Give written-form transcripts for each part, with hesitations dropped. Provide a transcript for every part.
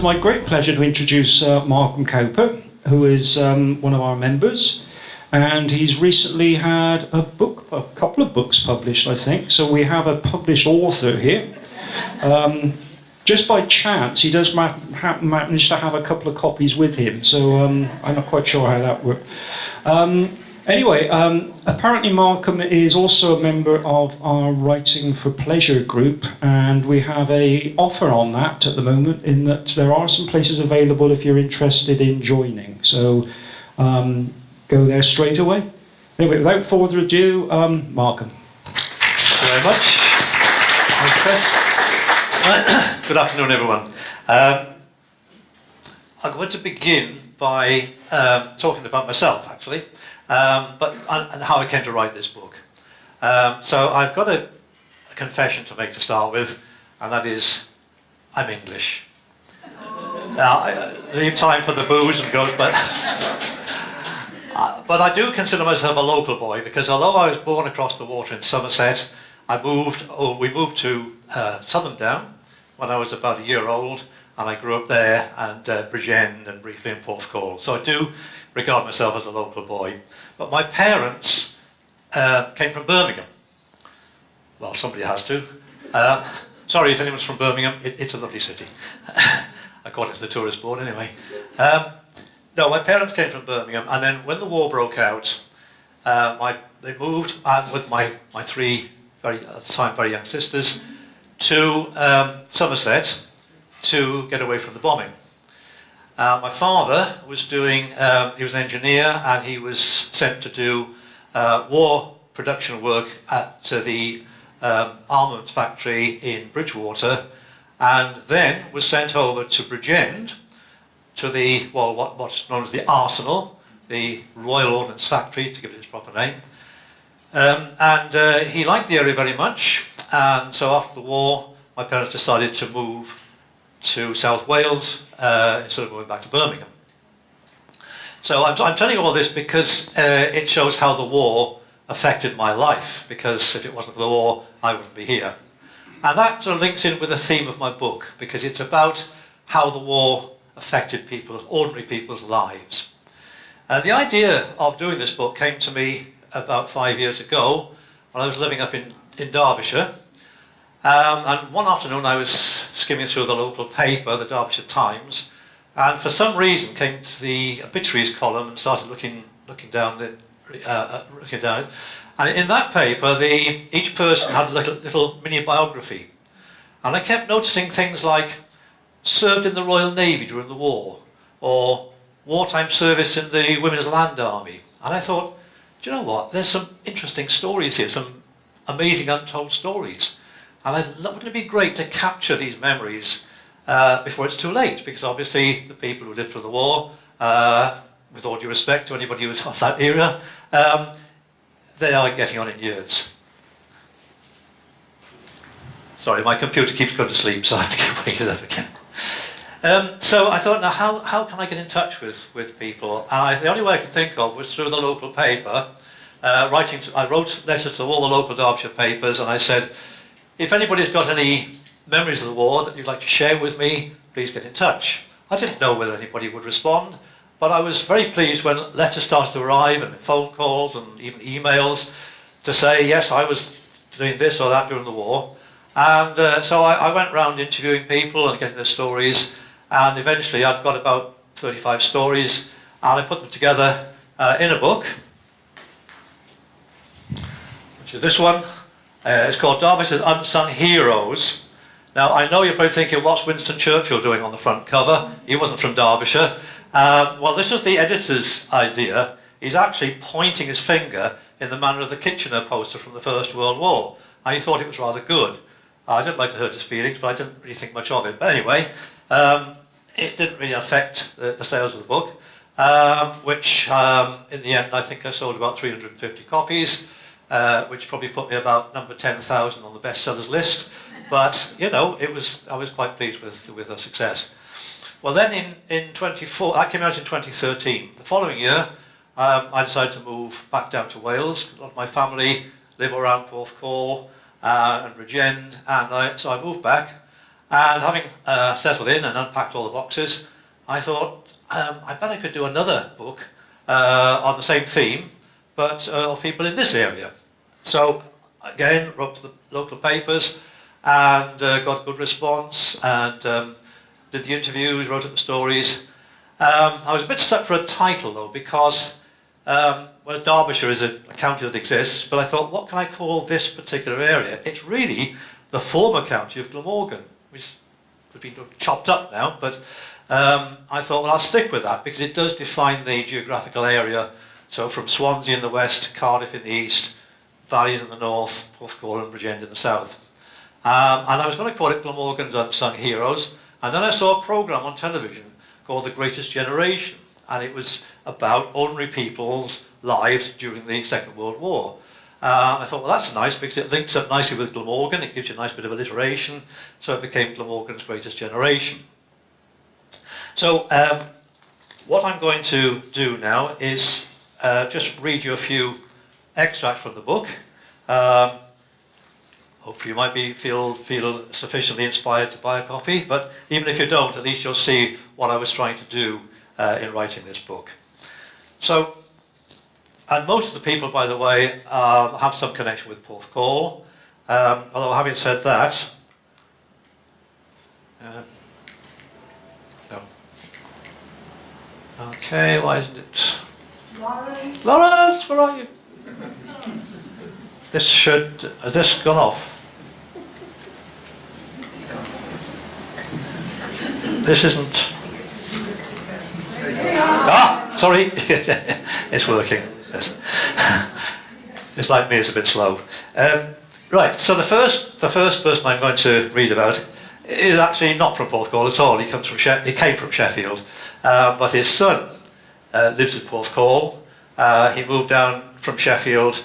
my great pleasure to introduce Malcolm Cowper, who is one of our members, and he's recently had a couple of books published, I think. So we have a published author here. Just by chance, he does manage to have a couple of copies with him, so I'm not quite sure how that worked. Anyway, apparently Malcolm is also a member of our Writing for Pleasure group, and we have an offer on that at the moment, in that there are some places available if you're interested in joining. So go there straight away. Anyway, without further ado, Malcolm. Thank you very much. Thanks, Chris. Good afternoon, everyone. I'm going to begin by talking about myself, actually. And how I came to write this book. So I've got a confession to make to start with, and that is, I'm English. Now, I leave time for the booze and goes, but I do consider myself a local boy, because although I was born across the water in Somerset, we moved to Southern Down when I was about a year old, and I grew up there, and Bridgend, and briefly in Porthcawl. So I do regard myself as a local boy. But my parents came from Birmingham. Well, somebody has to. Sorry if anyone's from Birmingham, it's a lovely city. According to the tourist board, anyway. No, my parents came from Birmingham, and then when the war broke out, they moved with my three, at the time, very young sisters, to Somerset to get away from the bombing. My father was doing, he was an engineer, and he was sent to do war production work at the armaments factory in Bridgwater, and then was sent over to Bridgend, to the, well, what's known as the Arsenal, the Royal Ordnance Factory, to give it its proper name. And he liked the area very much, and so after the war, my parents decided to move to South Wales instead of going back to Birmingham. So I'm telling you all this because it shows how the war affected my life, because if it wasn't for the war, I wouldn't be here. And that sort of links in with the theme of my book, because it's about how the war affected ordinary people's lives. The idea of doing this book came to me about 5 years ago when I was living up in Derbyshire. And one afternoon I was skimming through the local paper, the Derbyshire Times, and for some reason came to the obituaries column and started looking down looking down. And in that paper, each person had a little mini biography, and I kept noticing things like served in the Royal Navy during the war, or wartime service in the Women's Land Army. And I thought, do you know what? There's some interesting stories here, some amazing untold stories. And wouldn't it be great to capture these memories before it's too late? Because obviously the people who lived through the war, with all due respect to anybody who was of that era, they are getting on in years. Sorry, my computer keeps going to sleep, so I have to keep waking it up again. So I thought, now how can I get in touch with people? And the only way I could think of was through the local paper. I wrote letters to all the local Derbyshire papers, and I said, if anybody's got any memories of the war that you'd like to share with me, please get in touch. I didn't know whether anybody would respond, but I was very pleased when letters started to arrive, and phone calls and even emails to say, yes, I was doing this or that during the war. And so I went around interviewing people and getting their stories, and eventually I'd got about 35 stories, and I put them together in a book, which is this one. It's called Derbyshire's Unsung Heroes. Now, I know you're probably thinking, what's Winston Churchill doing on the front cover? He wasn't from Derbyshire. Well, this was the editor's idea. He's actually pointing his finger in the manner of the Kitchener poster from the First World War. And he thought it was rather good. I didn't like to hurt his feelings, but I didn't really think much of it. But anyway, it didn't really affect the sales of the book, which in the end I think I sold about 350 copies. Which probably put me about number 10,000 on the bestsellers list, but you know, I was quite pleased with the success. Well, then in 24, I came out in 2013. The following year, I decided to move back down to Wales. A lot of my family live around Porthcawl and Bridgend, and so I moved back, And having settled in and unpacked all the boxes, I thought I bet I could do another book on the same theme, but of people in this area. So again, wrote to the local papers and got a good response, and did the interviews, wrote up the stories. I was a bit stuck for a title though, because well, Derbyshire is a county that exists, but I thought, what can I call this particular area? It's really the former county of Glamorgan, which has been chopped up now, but I thought, well, I'll stick with that because it does define the geographical area. So from Swansea in the west, Cardiff in the east, Valleys in the north, Porthcawl and Bridgend in the south. And I was going to call it Glamorgan's Unsung Heroes, and then I saw a programme on television called The Greatest Generation, and it was about ordinary people's lives during the Second World War. I thought, well, that's nice because it links up nicely with Glamorgan, it gives you a nice bit of alliteration, so it became Glamorgan's Greatest Generation. So what I'm going to do now is just read you a few extracts from the book. Hopefully you might feel sufficiently inspired to buy a copy, but even if you don't, at least you'll see what I was trying to do in writing this book. So, and most of the people, by the way, have some connection with Porthcawl, although having said that, no. Okay, why isn't it? Lawrence? Lawrence, where are you? This should, has this gone off? This isn't. Ah, sorry. It's working. It's like me, it's a bit slow. Right, so the first person I'm going to read about is actually not from Porthcawl at all. He came from Sheffield, but his son lives in Porthcawl. He moved down from Sheffield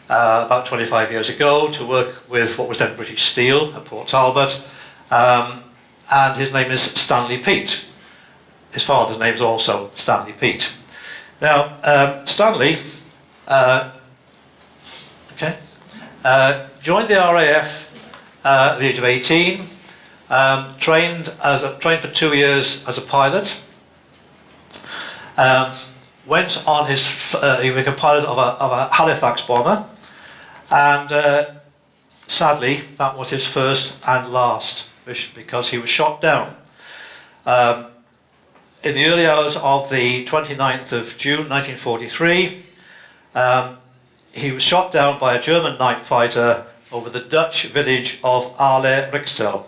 about 25 years ago to work with what was then British Steel at Port Talbot, and his name is Stanley Pete. His father's name is also Stanley Pete. Now, Stanley joined the RAF at the age of 18, trained for 2 years as a pilot, went on he was a pilot of a Halifax bomber, and sadly that was his first and last mission because he was shot down. In the early hours of the 29th of June 1943, he was shot down by a German night fighter over the Dutch village of Aarle-Rixtel.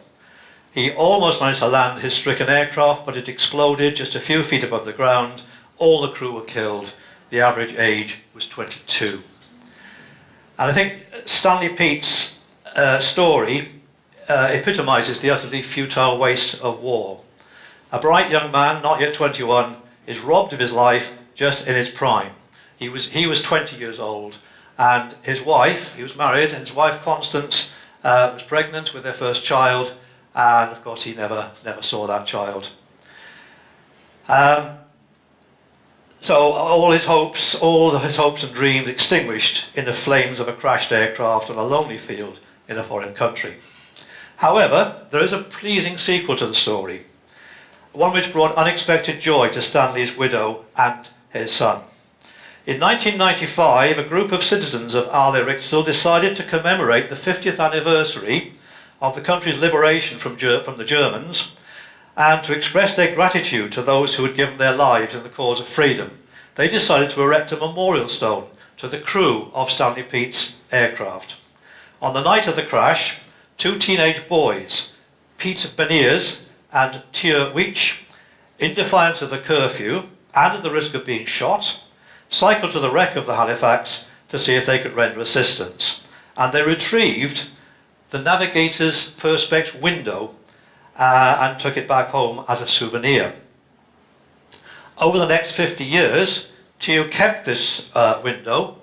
He almost managed to land his stricken aircraft, but it exploded just a few feet above the ground. All the crew were killed. The average age was 22. And I think Stanley Pete's story epitomises the utterly futile waste of war. A bright young man, not yet 21, is robbed of his life just in its prime. He was 20 years old, and his wife, he was married, and his wife Constance was pregnant with their first child, and of course he never saw that child. So all his hopes and dreams extinguished in the flames of a crashed aircraft on a lonely field in a foreign country. However, there is a pleasing sequel to the story, one which brought unexpected joy to Stanley's widow and his son. In 1995, a group of citizens of Aarle-Rixtel decided to commemorate the 50th anniversary of the country's liberation from the Germans, and to express their gratitude to those who had given their lives in the cause of freedom. They decided to erect a memorial stone to the crew of Stanley Pete's aircraft. On the night of the crash, 2 teenage boys, Pete Beniers and Tier Weech, in defiance of the curfew and at the risk of being shot, cycled to the wreck of the Halifax to see if they could render assistance. And they retrieved the navigator's perspex window and took it back home as a souvenir. Over the next 50 years, Tio kept this window,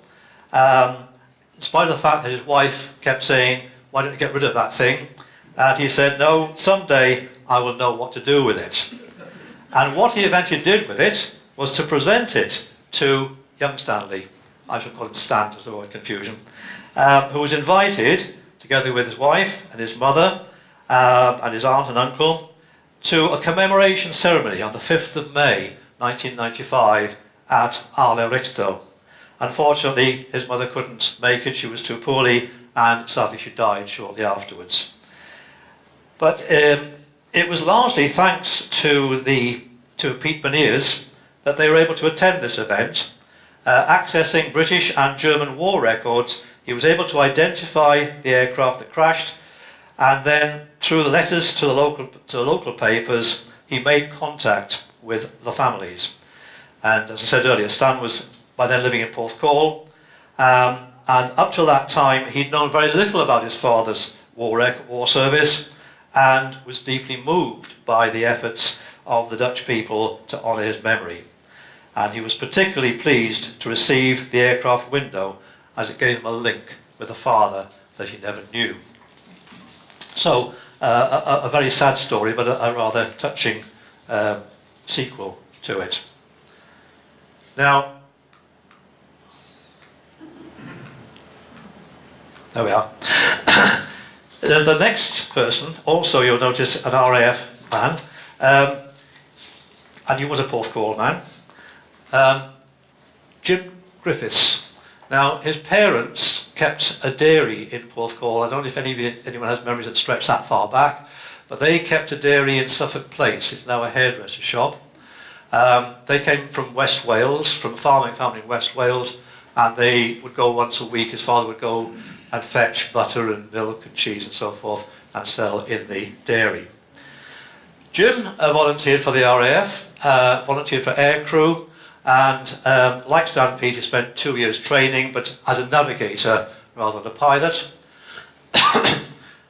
in spite of the fact that his wife kept saying, "Why don't you get rid of that thing?" And he said, "No, someday I will know what to do with it." And what he eventually did with it was to present it to young Stanley. I should call him Stan, to avoid confusion, who was invited, together with his wife and his mother, and his aunt and uncle to a commemoration ceremony on the 5th of May 1995 at Arle Richtel. Unfortunately, his mother couldn't make it. She was too poorly, and sadly she died shortly afterwards. But it was largely thanks to Pete Beniers that they were able to attend this event. Accessing British and German war records, he was able to identify the aircraft that crashed, and then through the letters to the local papers, he made contact with the families. And as I said earlier, Stan was by then living in Porthcawl, and up till that time he'd known very little about his father's war service, and was deeply moved by the efforts of the Dutch people to honour his memory. And he was particularly pleased to receive the aircraft window, as it gave him a link with a father that he never knew. So, a very sad story, but a rather touching sequel to it. Now, there we are. The next person, also you'll notice an RAF man, and he was a Porthcawl man, Jim Griffiths. Now, his parents kept a dairy in Porthcawl. I don't know if anyone has memories that stretch that far back, but they kept a dairy in Suffolk Place. It's now a hairdresser shop. They came from West Wales, from a farming family in West Wales, and they would go once a week. His father would go and fetch butter and milk and cheese and so forth and sell in the dairy. Jim volunteered for the RAF, volunteered for aircrew, and like Stanley Pete, he spent 2 years training, but as a navigator rather than a pilot.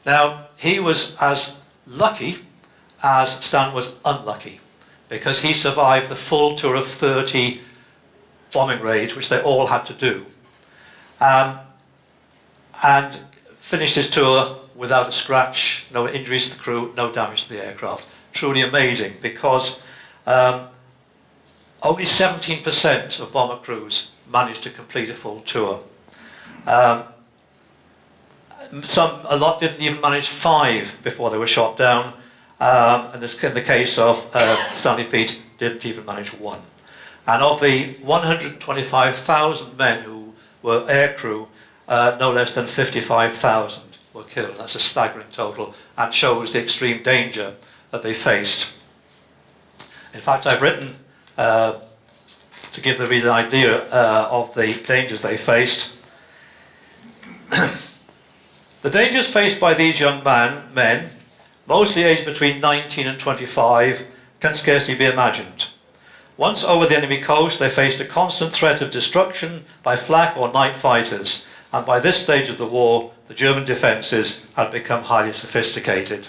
Now, he was as lucky as Stan was unlucky, because he survived the full tour of 30 bombing raids, which they all had to do, and finished his tour without a scratch, no injuries to the crew, no damage to the aircraft. Truly amazing, because only 17% of bomber crews managed to complete a full tour. A lot didn't even manage 5 before they were shot down, and in the case of Stanley Pete, didn't even manage 1. And of the 125,000 men who were aircrew, no less than 55,000 were killed. That's a staggering total, and shows the extreme danger that they faced. In fact, I've written, to give the reader an idea of the dangers they faced. The dangers faced by these young men, mostly aged between 19 and 25, can scarcely be imagined. Once over the enemy coast, they faced a constant threat of destruction by flak or night fighters, and by this stage of the war, the German defences had become highly sophisticated.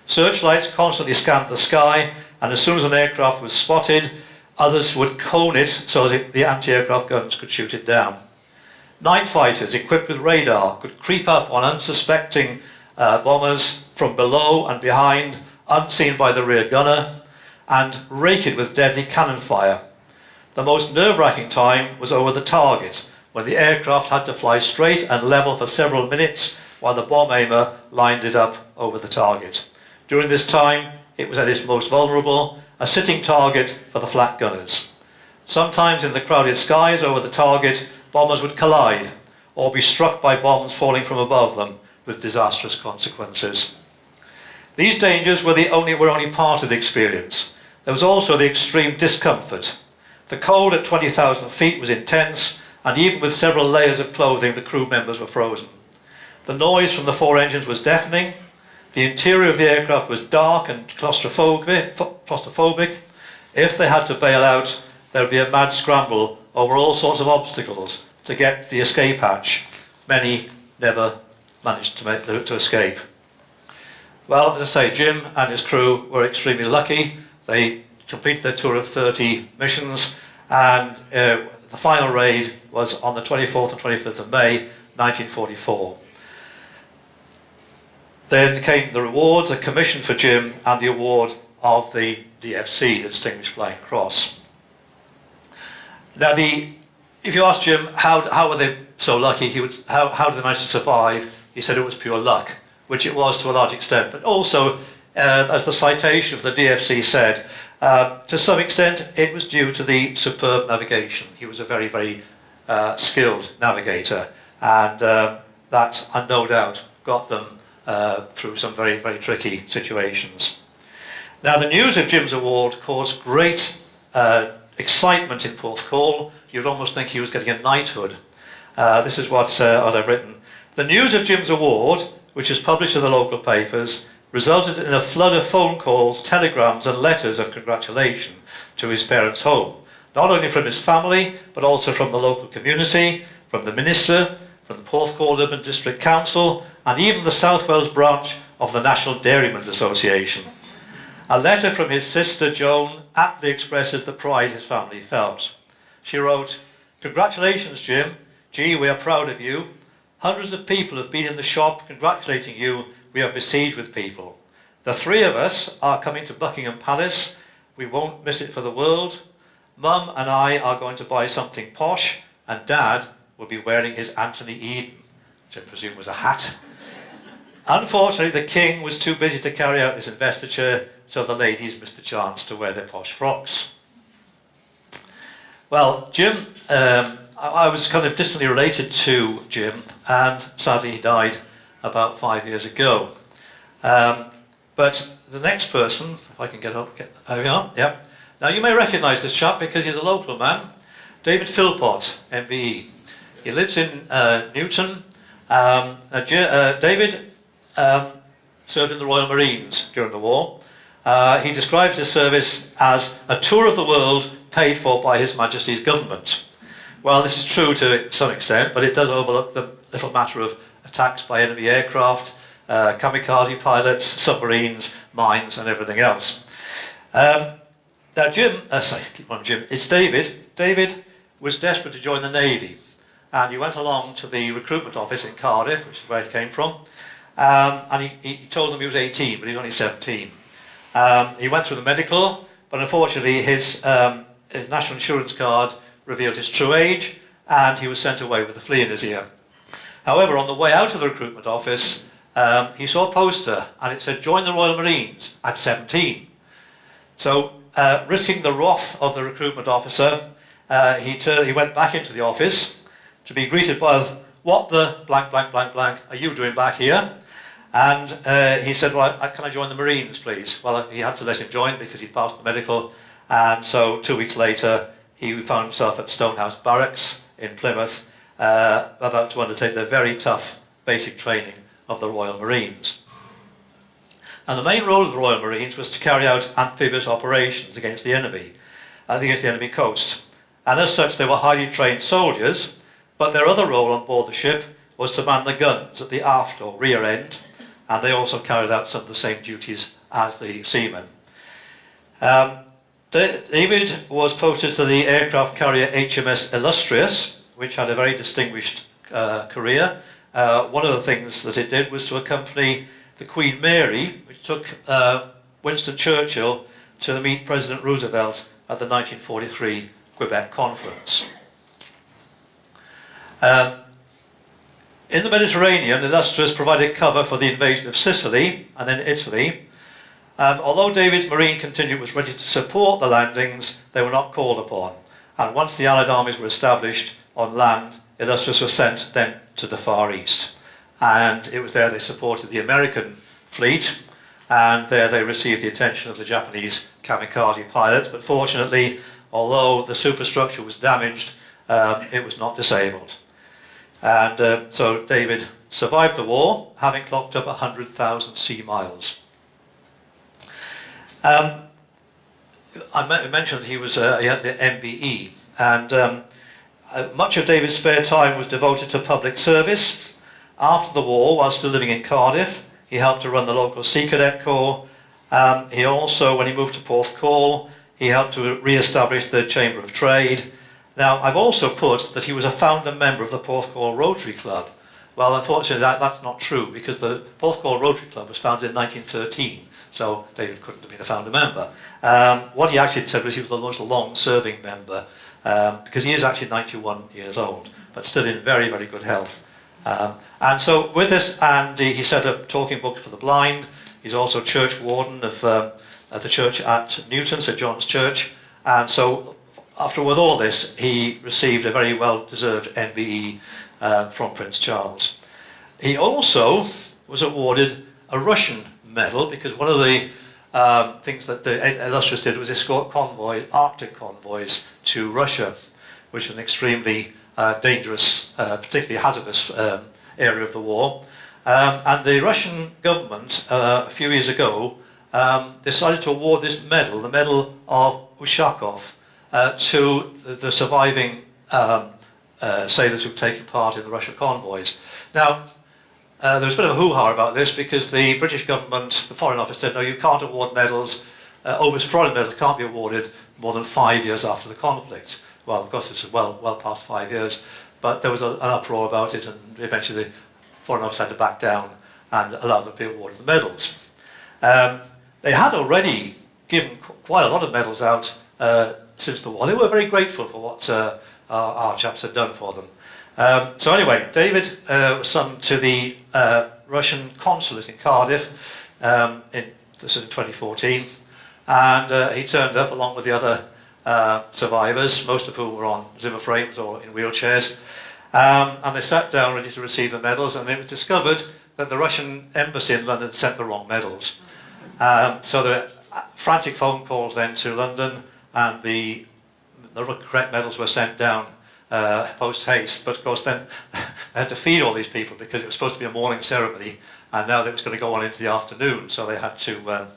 Searchlights constantly scanned the sky, and as soon as an aircraft was spotted, others would cone it so that the anti-aircraft guns could shoot it down. Night fighters equipped with radar could creep up on unsuspecting bombers from below and behind, unseen by the rear gunner, and rake it with deadly cannon fire. The most nerve-wracking time was over the target, when the aircraft had to fly straight and level for several minutes while the bomb aimer lined it up over the target. During this time, it was at its most vulnerable, a sitting target for the flak gunners. Sometimes in the crowded skies over the target, bombers would collide or be struck by bombs falling from above them, with disastrous consequences. These dangers were only part of the experience. There was also the extreme discomfort. The cold at 20,000 feet was intense, and even with several layers of clothing, the crew members were frozen. The noise from the 4 engines was deafening. The interior of the aircraft was dark and claustrophobic. If they had to bail out, there would be a mad scramble over all sorts of obstacles to get the escape hatch. Many never managed to escape. Well, as I say, Jim and his crew were extremely lucky. They completed their tour of 30 missions, and the final raid was on the 24th and 25th of May 1944. Then came the rewards, a commission for Jim, and the award of the DFC, the Distinguished Flying Cross. Now, if you ask Jim how were they so lucky, how did they manage to survive, he said it was pure luck, which it was to a large extent, but also, as the citation of the DFC said, to some extent it was due to the superb navigation. He was a very, very skilled navigator, and that, no doubt, got them through some very, very tricky situations. Now, the news of Jim's award caused great excitement in Porthcawl. You'd almost think he was getting a knighthood. This is what I've written. The news of Jim's award, which was published in the local papers, resulted in a flood of phone calls, telegrams and letters of congratulation to his parents' home, not only from his family, but also from the local community, from the minister, from the Porthcawl Urban District Council, and even the South Wales branch of the National Dairymen's Association. A letter from his sister Joan aptly expresses the pride his family felt. She wrote, "Congratulations, Jim. Gee, we are proud of you. Hundreds of people have been in the shop congratulating you. We are besieged with people. The three of us are coming to Buckingham Palace. We won't miss it for the world. Mum and I are going to buy something posh, and Dad will be wearing his Anthony Eden," which I presume was a hat. Unfortunately, the King was too busy to carry out his investiture, so the ladies missed the chance to wear their posh frocks. Well, Jim, I was kind of distantly related to Jim, and sadly he died about 5 years ago. But the next person, if I can get up, there we are, yeah. Now you may recognise this chap because he's a local man, David Philpott, MBE. He lives in Newton. David served in the Royal Marines during the war. He describes his service as a tour of the world paid for by His Majesty's government. Well, this is true to some extent, but it does overlook the little matter of attacks by enemy aircraft, kamikaze pilots, submarines, mines, and everything else. Now, it's David. David was desperate to join the Navy, and he went along to the recruitment office in Cardiff, which is where he came from, and he told them he was 18, but he was only 17. He went through the medical, but unfortunately his national insurance card revealed his true age, and he was sent away with a flea in his ear. However, on the way out of the recruitment office, he saw a poster, and it said, "Join the Royal Marines at 17. So, risking the wrath of the recruitment officer, he went back into the office to be greeted by, "What the blank, blank, blank, blank are you doing back here?" And he said, "Well, can I join the Marines, please?" Well, he had to let him join because he'd passed the medical, and so 2 weeks later, he found himself at Stonehouse Barracks in Plymouth, about to undertake the very tough basic training of the Royal Marines. And the main role of the Royal Marines was to carry out amphibious operations against the enemy coast. And as such, they were highly trained soldiers, but their other role on board the ship was to man the guns at the aft or rear end, and they also carried out some of the same duties as the seamen. David was posted to the aircraft carrier HMS Illustrious, which had a very distinguished career. One of the things that it did was to accompany the Queen Mary, which took Winston Churchill to meet President Roosevelt at the 1943 Quebec Conference. In the Mediterranean, Illustrious provided cover for the invasion of Sicily and then Italy. Although David's Marine contingent was ready to support the landings, they were not called upon. And once the Allied armies were established on land, Illustrious was sent then to the Far East. And it was there they supported the American fleet, and there they received the attention of the Japanese kamikaze pilots. But fortunately, although the superstructure was damaged, it was not disabled. And so David survived the war, having clocked up 100,000 sea miles. I mentioned he had the MBE, and much of David's spare time was devoted to public service. After the war, while still living in Cardiff, he helped to run the local Sea Cadet Corps. He also, when he moved to Porthcawl, he helped to re-establish the Chamber of Trade. Now, I've also put that he was a founder member of the Porthcawl Rotary Club. Well, unfortunately, that's not true, because the Porthcawl Rotary Club was founded in 1913, so David couldn't have been a founder member. What he actually said was he was the most long-serving member, because he is actually 91 years old, but still in very, very good health. And so with this, and he set up talking books for the blind. He's also church warden of at the church at Newton, St John's Church. And so after with all this, he received a very well-deserved MBE from Prince Charles. He also was awarded a Russian medal because one of the things that the illustrious did was escort Arctic convoys to Russia, which is an extremely dangerous, particularly hazardous area of the war. And the Russian government, a few years ago, decided to award this medal, the Medal of Ushakov, to the surviving sailors who've taken part in the Russian convoys. Now, there was a bit of a hoo-ha about this because the British government, the Foreign Office said, no, you can't award medals, foreign medals can't be awarded more than 5 years after the conflict. Well, of course, this is well past 5 years, but there was an uproar about it, and eventually the Foreign Office had to back down and allow them to be awarded the medals. They had already given quite a lot of medals out since the war. They were very grateful for what our chaps had done for them. So anyway, David was summoned to the Russian consulate in Cardiff in 2014, and he turned up along with the other survivors, most of whom were on Zimmer frames or in wheelchairs, and they sat down ready to receive the medals, and it was discovered that the Russian embassy in London sent the wrong medals. So there were frantic phone calls then to London, and the correct medals were sent down post haste, but of course then they had to feed all these people because it was supposed to be a morning ceremony, and now it was going to go on into the afternoon, so they had to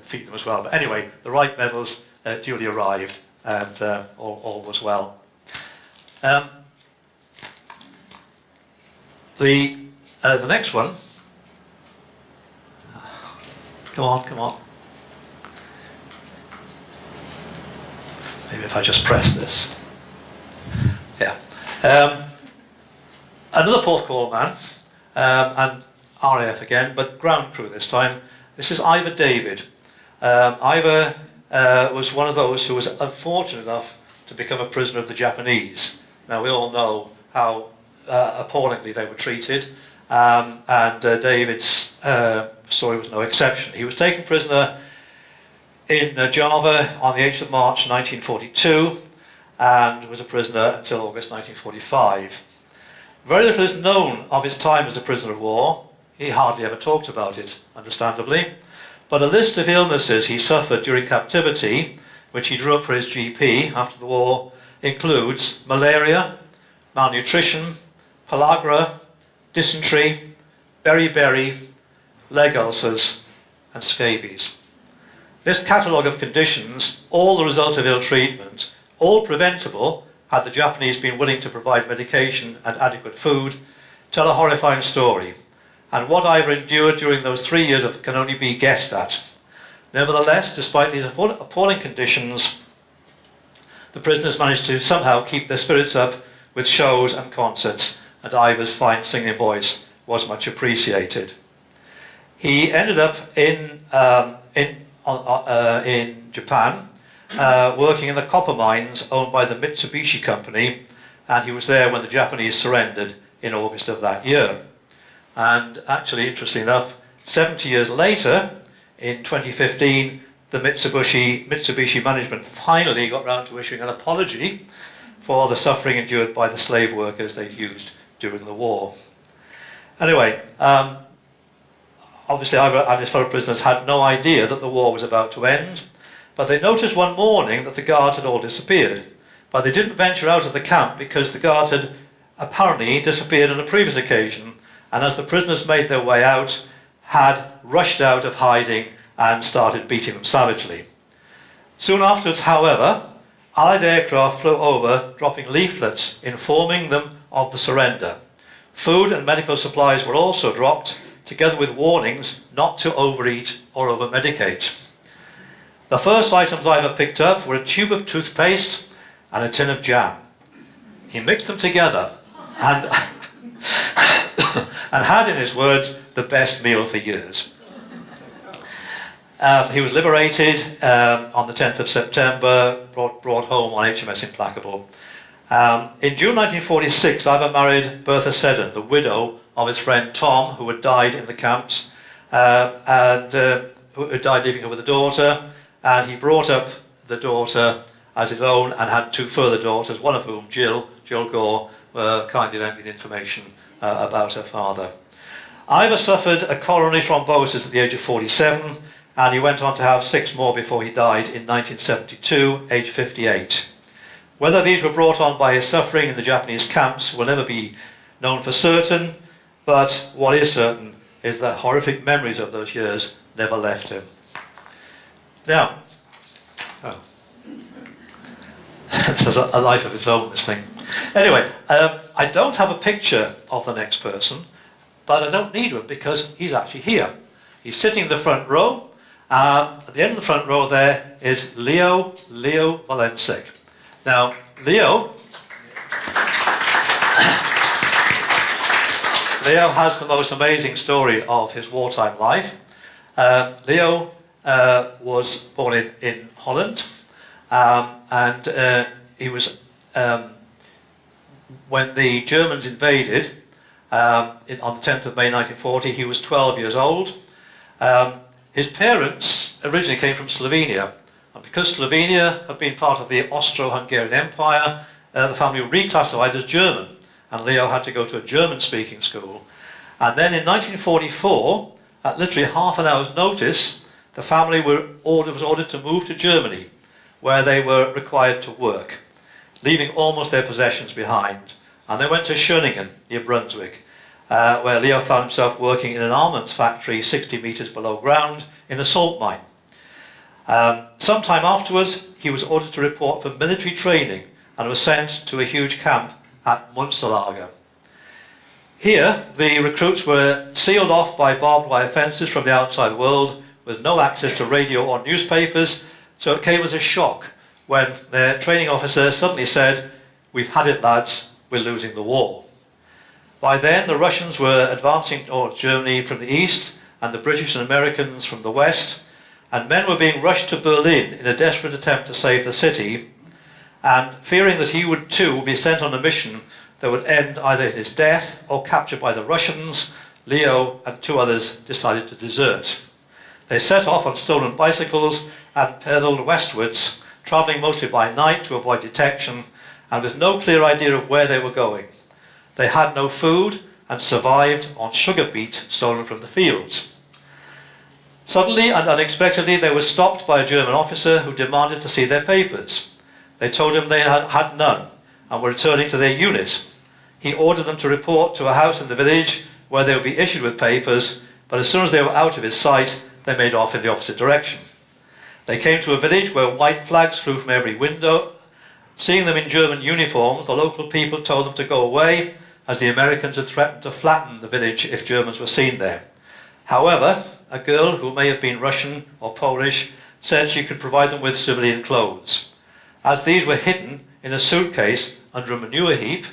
feed them as well. But anyway, the right medals duly arrived, and all was well. The next one. Come on. Maybe if I just press this. Yeah. Another Porthcawl man, and RAF again, but ground crew this time. This is Ivor David. Ivor was one of those who was unfortunate enough to become a prisoner of the Japanese. Now we all know how appallingly they were treated, and David's story was no exception. He was taken prisoner in Java on the 8th of March 1942 and was a prisoner until August 1945. Very little is known of his time as a prisoner of war. He hardly ever talked about it, understandably, but a list of illnesses he suffered during captivity, which he drew up for his GP after the war, includes malaria, malnutrition, pellagra, dysentery, beriberi, leg ulcers and scabies. This catalogue of conditions, all the result of ill treatment, all preventable had the Japanese been willing to provide medication and adequate food, tell a horrifying story, and what Ivor endured during those 3 years can only be guessed at. Nevertheless, despite these appalling conditions, the prisoners managed to somehow keep their spirits up with shows and concerts, and Ivor's fine singing voice was much appreciated. He ended up in Japan, working in the copper mines owned by the Mitsubishi Company, and he was there when the Japanese surrendered in August of that year. And actually, interestingly enough, 70 years later, in 2015, the Mitsubishi management finally got round to issuing an apology for the suffering endured by the slave workers they'd used during the war. Anyway, obviously Ivor and his fellow prisoners had no idea that the war was about to end, but they noticed one morning that the guards had all disappeared. But they didn't venture out of the camp because the guards had apparently disappeared on a previous occasion, and as the prisoners made their way out, had rushed out of hiding and started beating them savagely. Soon afterwards, however, Allied aircraft flew over, dropping leaflets informing them of the surrender. Food and medical supplies were also dropped, together with warnings not to overeat or over-medicate. The first items Ivor picked up were a tube of toothpaste and a tin of jam. He mixed them together and, and had, in his words, the best meal for years. He was liberated on the 10th of September, brought home on HMS Implacable, In June 1946, Ivor married Bertha Seddon, the widow of his friend Tom, who had died in the camps, who had died leaving her with a daughter, and he brought up the daughter as his own and had two further daughters, one of whom, Jill Gore, kindly lent me the information about her father. Ivor suffered a coronary thrombosis at the age of 47, and he went on to have 6 more before he died in 1972, aged 58. Whether these were brought on by his suffering in the Japanese camps will never be known for certain, but what is certain is that horrific memories of those years never left him. Now, there's a life of its own, this thing. Anyway, I don't have a picture of the next person, but I don't need one because he's actually here. He's sitting in the front row. At the end of the front row there is Leo Valensek. Now, Leo has the most amazing story of his wartime life. Leo was born in Holland, and he was, when the Germans invaded on the 10th of May 1940, he was 12 years old. His parents originally came from Slovenia, and because Slovenia had been part of the Austro-Hungarian Empire, the family were reclassified as German, and Leo had to go to a German-speaking school. And then in 1944, at literally half an hour's notice, the family was ordered to move to Germany, where they were required to work, leaving almost their possessions behind. And they went to Schöningen, near Brunswick, where Leo found himself working in an armaments factory 60 metres below ground in a salt mine. Sometime afterwards, he was ordered to report for military training and was sent to a huge camp at Münsterlager. Here, the recruits were sealed off by barbed wire fences from the outside world with no access to radio or newspapers, so it came as a shock when their training officer suddenly said, "We've had it, lads, we're losing the war." By then, the Russians were advancing towards Germany from the east and the British and Americans from the west, and men were being rushed to Berlin in a desperate attempt to save the city, and fearing that he would too be sent on a mission that would end either in his death or capture by the Russians, Leo and 2 others decided to desert. They set off on stolen bicycles and pedalled westwards, travelling mostly by night to avoid detection, and with no clear idea of where they were going. They had no food and survived on sugar beet stolen from the fields. Suddenly and unexpectedly, they were stopped by a German officer who demanded to see their papers. They told him they had none and were returning to their unit. He ordered them to report to a house in the village where they would be issued with papers, but as soon as they were out of his sight, they made off in the opposite direction. They came to a village where white flags flew from every window. Seeing them in German uniforms, the local people told them to go away, as the Americans had threatened to flatten the village if Germans were seen there. However, a girl who may have been Russian or Polish said she could provide them with civilian clothes. As these were hidden in a suitcase under a manure heap,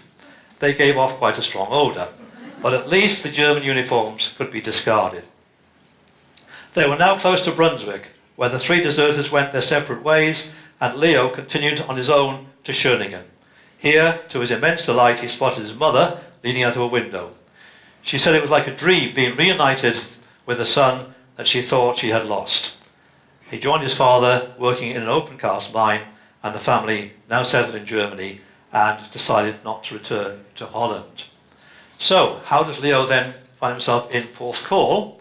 they gave off quite a strong odour, but at least the German uniforms could be discarded. They were now close to Brunswick, where the 3 deserters went their separate ways, and Leo continued on his own to Schöningen. Here, to his immense delight, he spotted his mother leaning out of a window. She said it was like a dream being reunited with the son that she thought she had lost. He joined his father working in an open cast mine, and the family now settled in Germany and decided not to return to Holland. So, how does Leo then find himself in Porthcawl?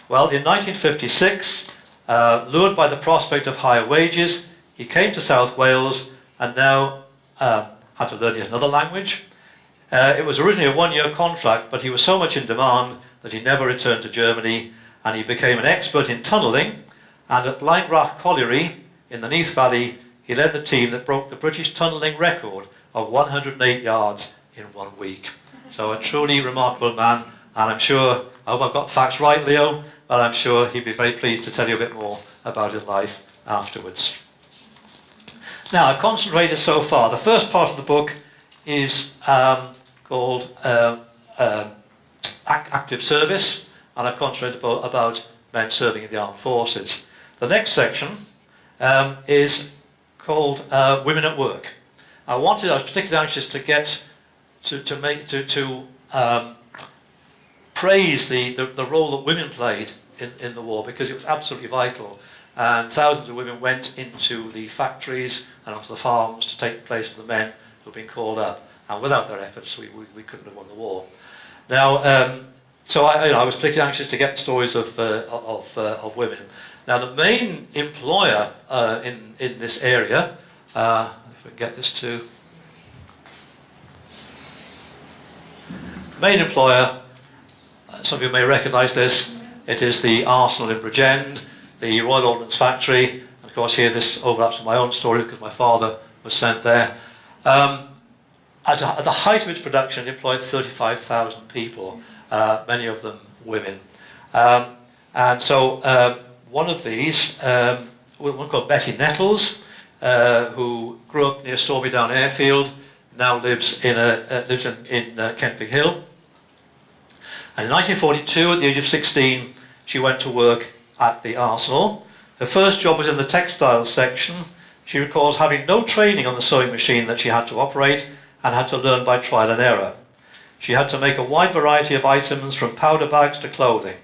Well, in 1956, lured by the prospect of higher wages, he came to South Wales and now had to learn yet another language. It was originally a 1-year contract, but he was so much in demand that he never returned to Germany, and he became an expert in tunnelling, and at Blangrach Colliery in the Neath Valley, he led the team that broke the British tunnelling record of 108 yards in 1 week. So a truly remarkable man, and I hope I've got facts right, Leo, but I'm sure he'd be very pleased to tell you a bit more about his life afterwards. Now, I've concentrated so far. The first part of the book is called Active Service, and I've concentrated about men serving in the armed forces. The next section is called Women at Work, I was particularly anxious to get to praise the role that women played in the war, because it was absolutely vital, and thousands of women went into the factories and onto the farms to take the place of the men who had been called up, and without their efforts we couldn't have won the war. Now, so I was particularly anxious to get stories of women. Now, the main employer in this area, if we can get this to, main employer, some of you may recognise this, it is the Arsenal in Bridgend, the Royal Ordnance Factory, and of course here this overlaps with my own story because my father was sent there. At the height of its production, it employed 35,000 people, many of them women. And so one of these, one called Betty Nettles, who grew up near Stormy Down Airfield, now lives in Kentfig Hill. And in 1942, at the age of 16, she went to work at the Arsenal. Her first job was in the textiles section. She recalls having no training on the sewing machine that she had to operate and had to learn by trial and error. She had to make a wide variety of items from powder bags to clothing.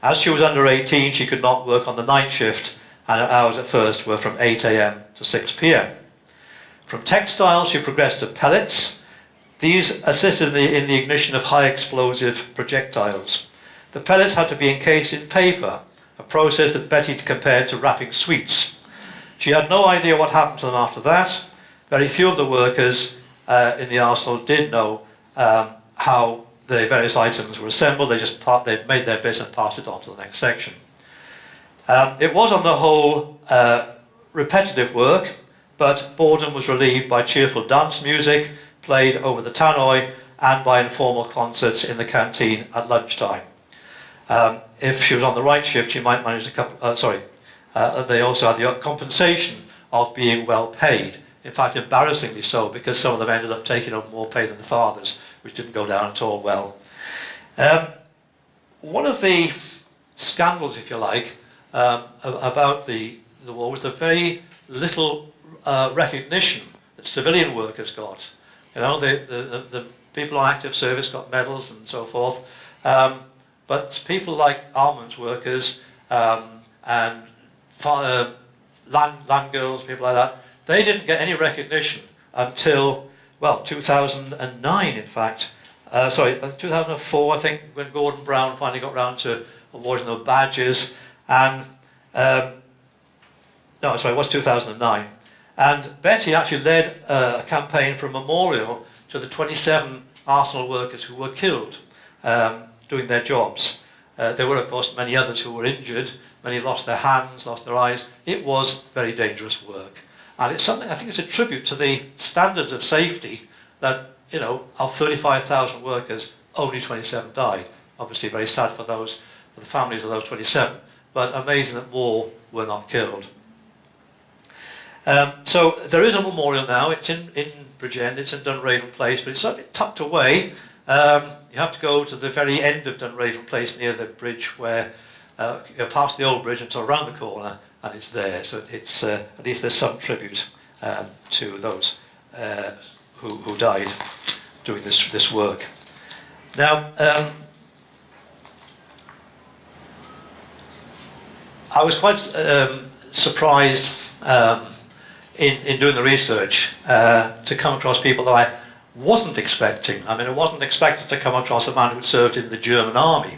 As she was under 18, she could not work on the night shift, and her hours at first were from 8 AM to 6 PM. From textiles, she progressed to pellets. These assisted in the ignition of high explosive projectiles. The pellets had to be encased in paper, a process that Betty compared to wrapping sweets. She had no idea what happened to them after that. Very few of the workers in the Arsenal did know how the various items were assembled. They made their bit and passed it on to the next section. It was on the whole repetitive work, but boredom was relieved by cheerful dance music played over the tannoy and by informal concerts in the canteen at lunchtime. If she was on the right shift, she might manage they also had the compensation of being well paid. In fact, embarrassingly so, because some of them ended up taking up more pay than the fathers, which didn't go down at all well. One of the scandals, if you like, about the war was the very little recognition that civilian workers got. You know, the people on active service got medals and so forth, but people like armaments workers and land girls, people like that, they didn't get any recognition until, well, 2009 in fact. 2004 I think, when Gordon Brown finally got round to awarding them badges, and it was 2009. And Betty actually led a campaign for a memorial to the 27 Arsenal workers who were killed doing their jobs. There were, of course, many others who were injured. Many lost their hands, lost their eyes. It was very dangerous work. And it's something, I think it's a tribute to the standards of safety that, you know, of 35,000 workers, only 27 died. Obviously very sad for the families of those 27, but amazing that more were not killed. So there is a memorial now. It's in Bridgend, it's in Dunraven Place, but it's a bit tucked away. You have to go to the very end of Dunraven Place near the bridge where you past the old bridge until around the corner, and it's there. So it's at least there's some tribute to those who died doing this work. Now, I was quite surprised in doing the research to come across people that I wasn't expecting. I mean, I wasn't expected to come across a man who had served in the German army,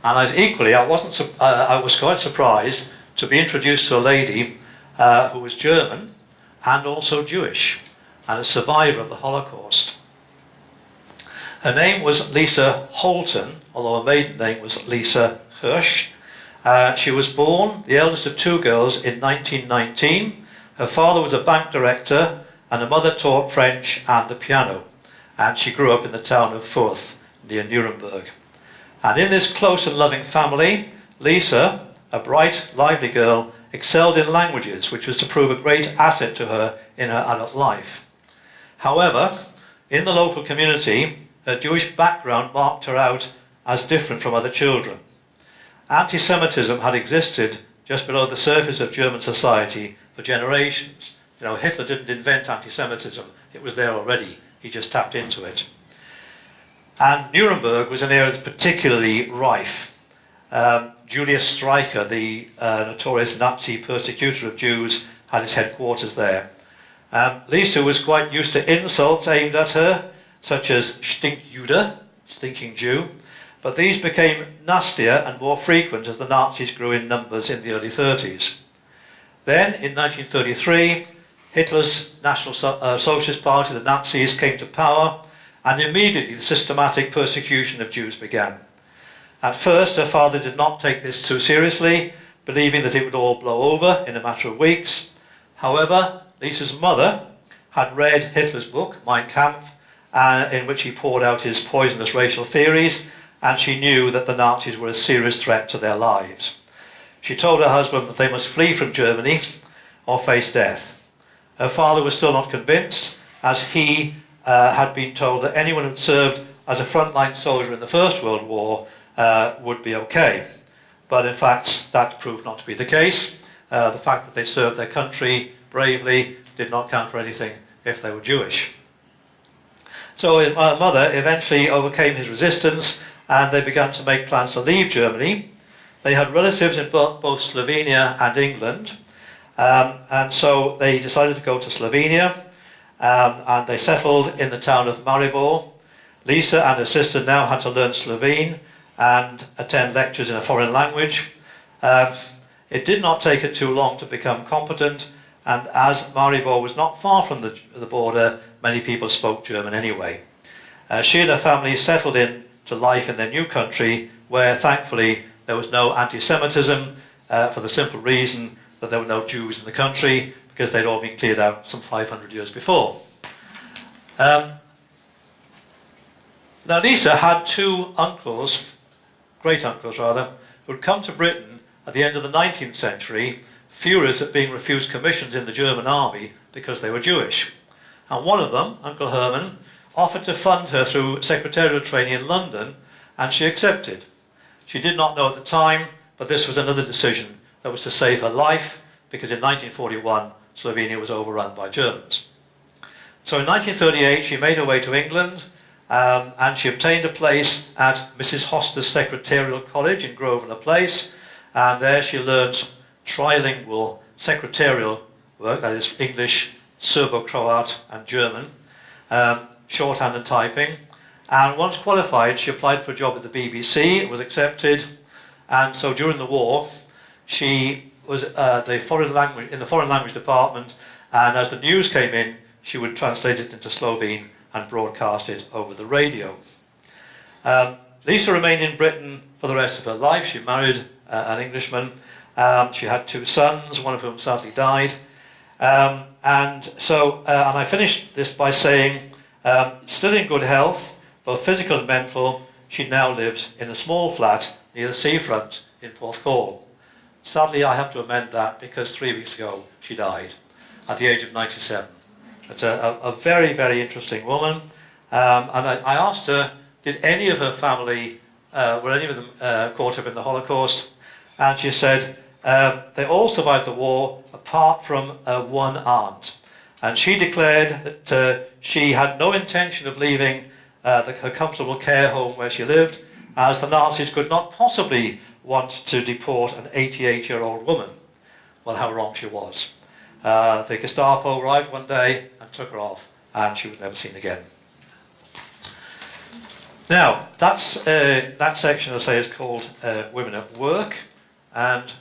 and I was quite surprised to be introduced to a lady who was German and also Jewish and a survivor of the Holocaust. Her name was Lisa Holton, although her maiden name was Lisa Hirsch. She was born, the eldest of two girls, in 1919. Her father was a bank director, and her mother taught French and the piano. And she grew up in the town of Furth, near Nuremberg. And in this close and loving family, Lisa, a bright, lively girl, excelled in languages, which was to prove a great asset to her in her adult life. However, in the local community, her Jewish background marked her out as different from other children. Anti-Semitism had existed just below the surface of German society for generations, You know, Hitler didn't invent anti-Semitism. It was there already. He just tapped into it. And Nuremberg was an area that's particularly rife. Julius Streicher, the notorious Nazi persecutor of Jews, had his headquarters there. Lisa was quite used to insults aimed at her, such as Stinkjude, stinking Jew, but these became nastier and more frequent as the Nazis grew in numbers in the early 30s. Then, in 1933, Hitler's National Socialist Party, the Nazis, came to power, and immediately the systematic persecution of Jews began. At first, her father did not take this too seriously, believing that it would all blow over in a matter of weeks. However, Lisa's mother had read Hitler's book, Mein Kampf, in which he poured out his poisonous racial theories, and she knew that the Nazis were a serious threat to their lives. She told her husband that they must flee from Germany or face death. Her father was still not convinced, as he had been told that anyone who had served as a frontline soldier in the First World War would be okay. But in fact, that proved not to be the case. The fact that they served their country bravely did not count for anything if they were Jewish. So his mother eventually overcame his resistance, and they began to make plans to leave Germany. They had relatives in both Slovenia and England, and so they decided to go to Slovenia, and they settled in the town of Maribor. Lisa and her sister now had to learn Slovene and attend lectures in a foreign language. It did not take her too long to become competent, and as Maribor was not far from the border, many people spoke German anyway. She and her family settled in to life in their new country, where thankfully there was no anti-Semitism, for the simple reason that there were no Jews in the country, because they'd all been cleared out some 500 years before. Now Lisa had two uncles, great-uncles rather, who had come to Britain at the end of the 19th century, furious at being refused commissions in the German army because they were Jewish. And one of them, Uncle Herman, offered to fund her through secretarial training in London, and she accepted. She did not know at the time, but this was another decision that was to save her life, because in 1941 Slovenia was overrun by Germans. So in 1938 she made her way to England, and she obtained a place at Mrs. Hoster's Secretarial College in Grosvenor Place, and there she learnt trilingual secretarial work, that is English, Serbo-Croat and German, shorthand and typing. And once qualified, she applied for a job at the BBC. It was accepted, and so during the war she was in the foreign language department, and as the news came in she would translate it into Slovene and broadcast it over the radio. Lisa remained in Britain for the rest of her life. She married an Englishman. She had two sons, one of whom sadly died. And I finished this by saying, still in good health, both physical and mental, she now lives in a small flat near the seafront in Porthcawl. Sadly, I have to amend that because 3 weeks ago she died at the age of 97. It's a very, very interesting woman. And I asked her, did any of her family, were any of them caught up in the Holocaust? And she said, they all survived the war apart from one aunt. And she declared that she had no intention of leaving her comfortable care home where she lived, as the Nazis could not possibly want to deport an 88-year-old woman. Well, how wrong she was. The Gestapo arrived one day and took her off, and she was never seen again. Now, that section, as I say, is called Women at Work, and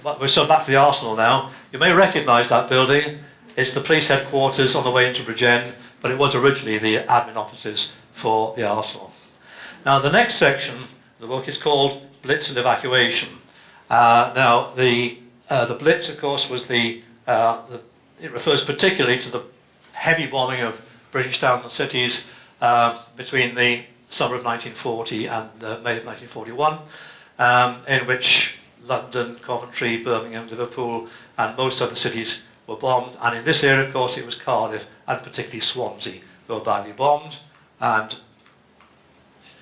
we're so back to the Arsenal now. You may recognise that building. It's the police headquarters on the way into Bridgend, but it was originally the admin offices for the Arsenal. Now, the next section of the book is called Blitz and Evacuation. Now, the Blitz, of course, was it refers particularly to the heavy bombing of British towns and cities between the summer of 1940 and May of 1941, in which London, Coventry, Birmingham, Liverpool, and most other cities were bombed. And in this area, of course, it was Cardiff and particularly Swansea who were badly bombed. And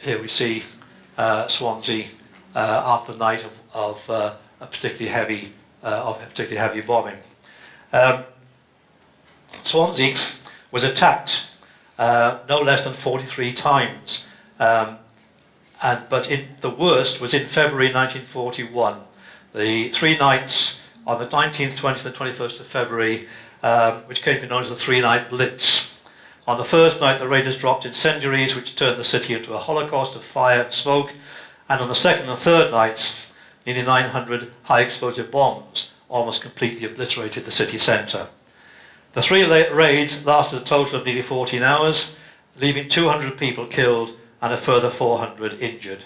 here we see Swansea after the night of particularly heavy bombing. Um, Swansea was attacked no less than 43 times, but the worst was in February 1941. The 3 nights on the 19th, 20th and 21st of February, which came to be known as the 3-night Blitz. On the first night, the raiders dropped incendiaries which turned the city into a holocaust of fire and smoke, and on the second and third nights, nearly 900 high-explosive bombs almost completely obliterated the city centre. The 3 raids lasted a total of nearly 14 hours, leaving 200 people killed and a further 400 injured.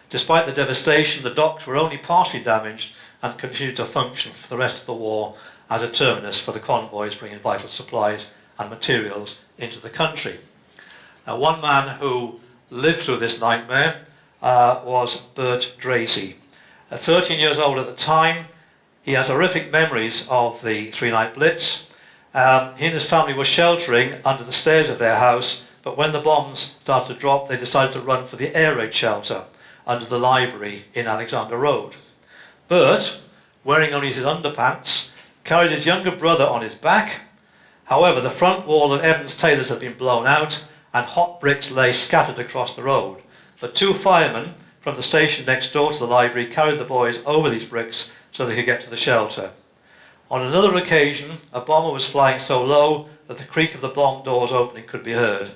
Despite the devastation, the docks were only partially damaged and continued to function for the rest of the war as a terminus for the convoys bringing vital supplies and materials into the country. Now, one man who lived through this nightmare was Bert Dracy. 13 years old at the time, he has horrific memories of the 3-night Blitz. He and his family were sheltering under the stairs of their house, but when the bombs started to drop, they decided to run for the air raid shelter under the library in Alexander Road. Bert, wearing only his underpants, carried his younger brother on his back. However, the front wall of Evans Taylor's had been blown out and hot bricks lay scattered across the road. The 2 firemen from the station next door to the library carried the boys over these bricks so they could get to the shelter. On another occasion, a bomber was flying so low that the creak of the bomb doors opening could be heard.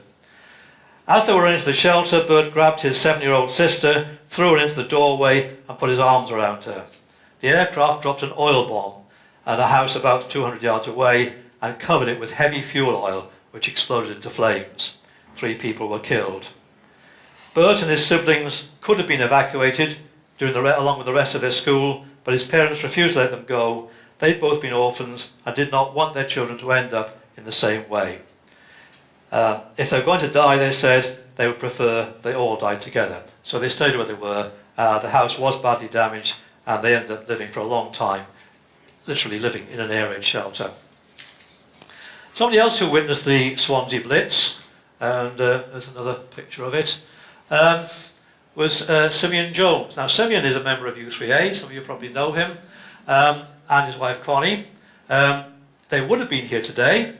As they were into the shelter, Bert grabbed his 7-year-old sister, threw her into the doorway and put his arms around her. The aircraft dropped an oil bomb at a house about 200 yards away and covered it with heavy fuel oil, which exploded into flames. 3 people were killed. Bert and his siblings could have been evacuated along with the rest of their school, but his parents refused to let them go. They'd both been orphans and did not want their children to end up in the same way. If they were going to die, they said they would prefer they all died together. So they stayed where they were. The house was badly damaged and they ended up living for a long time, literally living in an air raid shelter. Somebody else who witnessed the Swansea Blitz, and there's another picture of it, was Simeon Jobs. Now, Simeon is a member of U3A, some of you probably know him, and his wife Connie. They would have been here today,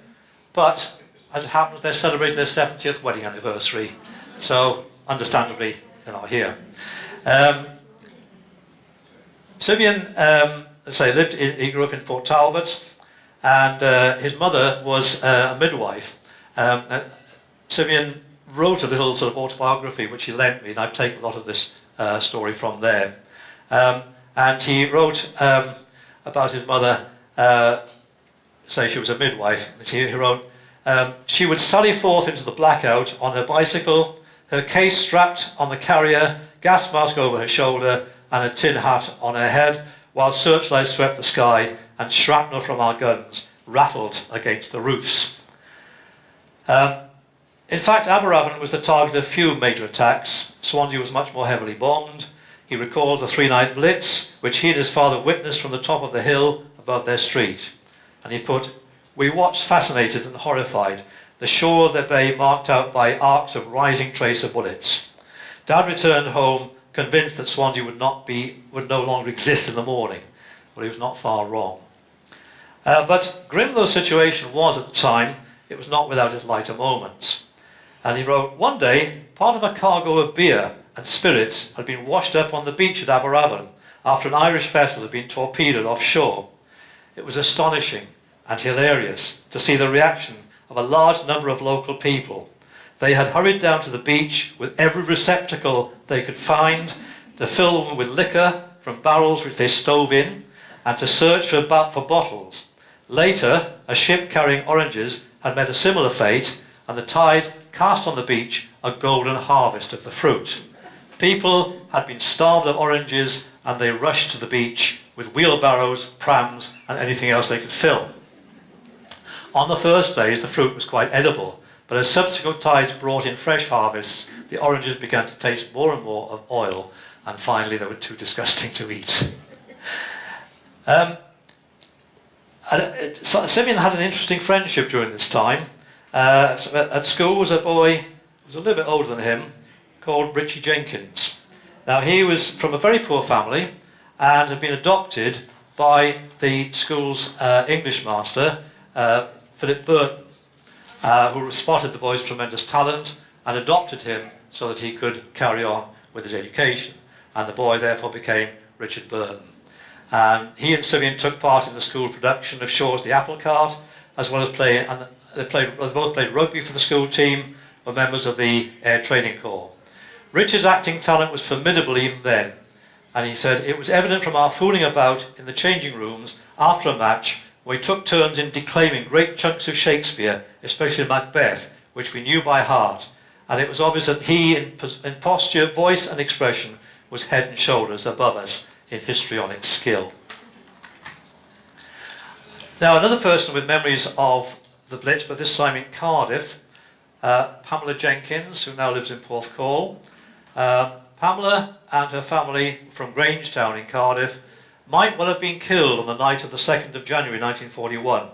but as it happens, they're celebrating their 70th wedding anniversary, so understandably they're not here. Simeon, he grew up in Port Talbot, and his mother was a midwife. Simeon wrote a little sort of autobiography which he lent me, and I've taken a lot of this story from there. And he wrote about his mother, say she was a midwife. He wrote, she would sally forth into the blackout on her bicycle, her case strapped on the carrier, gas mask over her shoulder, and a tin hat on her head, while searchlights swept the sky and shrapnel from our guns rattled against the roofs. In fact, Aberavon was the target of few major attacks. Swansea was much more heavily bombed. He recalled the 3-night Blitz, which he and his father witnessed from the top of the hill above their street. And he put, "We watched fascinated and horrified, the shore of the bay marked out by arcs of rising tracer bullets. Dad returned home, convinced that Swansea would no longer exist in the morning." Well, he was not far wrong. But grim though the situation was at the time, it was not without its lighter moments. And he wrote, "One day, part of a cargo of beer and spirits had been washed up on the beach at Aberavon after an Irish vessel had been torpedoed offshore. It was astonishing and hilarious to see the reaction of a large number of local people. They had hurried down to the beach with every receptacle they could find to fill them with liquor from barrels which they stove in and to search for bottles. Later, a ship carrying oranges had met a similar fate, and the tide cast on the beach a golden harvest of the fruit. People had been starved of oranges, and they rushed to the beach with wheelbarrows, prams, and anything else they could fill. On the first days, the fruit was quite edible, but as subsequent tides brought in fresh harvests, the oranges began to taste more and more of oil, and finally they were too disgusting to eat." Simeon had an interesting friendship during this time. At school was a boy who was a little bit older than him, called Richie Jenkins. Now, he was from a very poor family and had been adopted by the school's English master, Philip Burton, who spotted the boy's tremendous talent and adopted him so that he could carry on with his education. And the boy therefore became Richard Burton. And he and Simeon took part in the school production of Shaw's The Apple Cart, as well as they both played rugby for the school team, were members of the Air Training Corps. Richard's acting talent was formidable even then, and he said, "It was evident from our fooling about in the changing rooms after a match, we took turns in declaiming great chunks of Shakespeare, especially Macbeth, which we knew by heart, and it was obvious that he, in posture, voice and expression, was head and shoulders above us in histrionic skill." Now, another person with memories of the Blitz, but this time in Cardiff, Pamela Jenkins, who now lives in Porthcawl. Pamela and her family from Grangetown in Cardiff might well have been killed on the night of the 2nd of January 1941.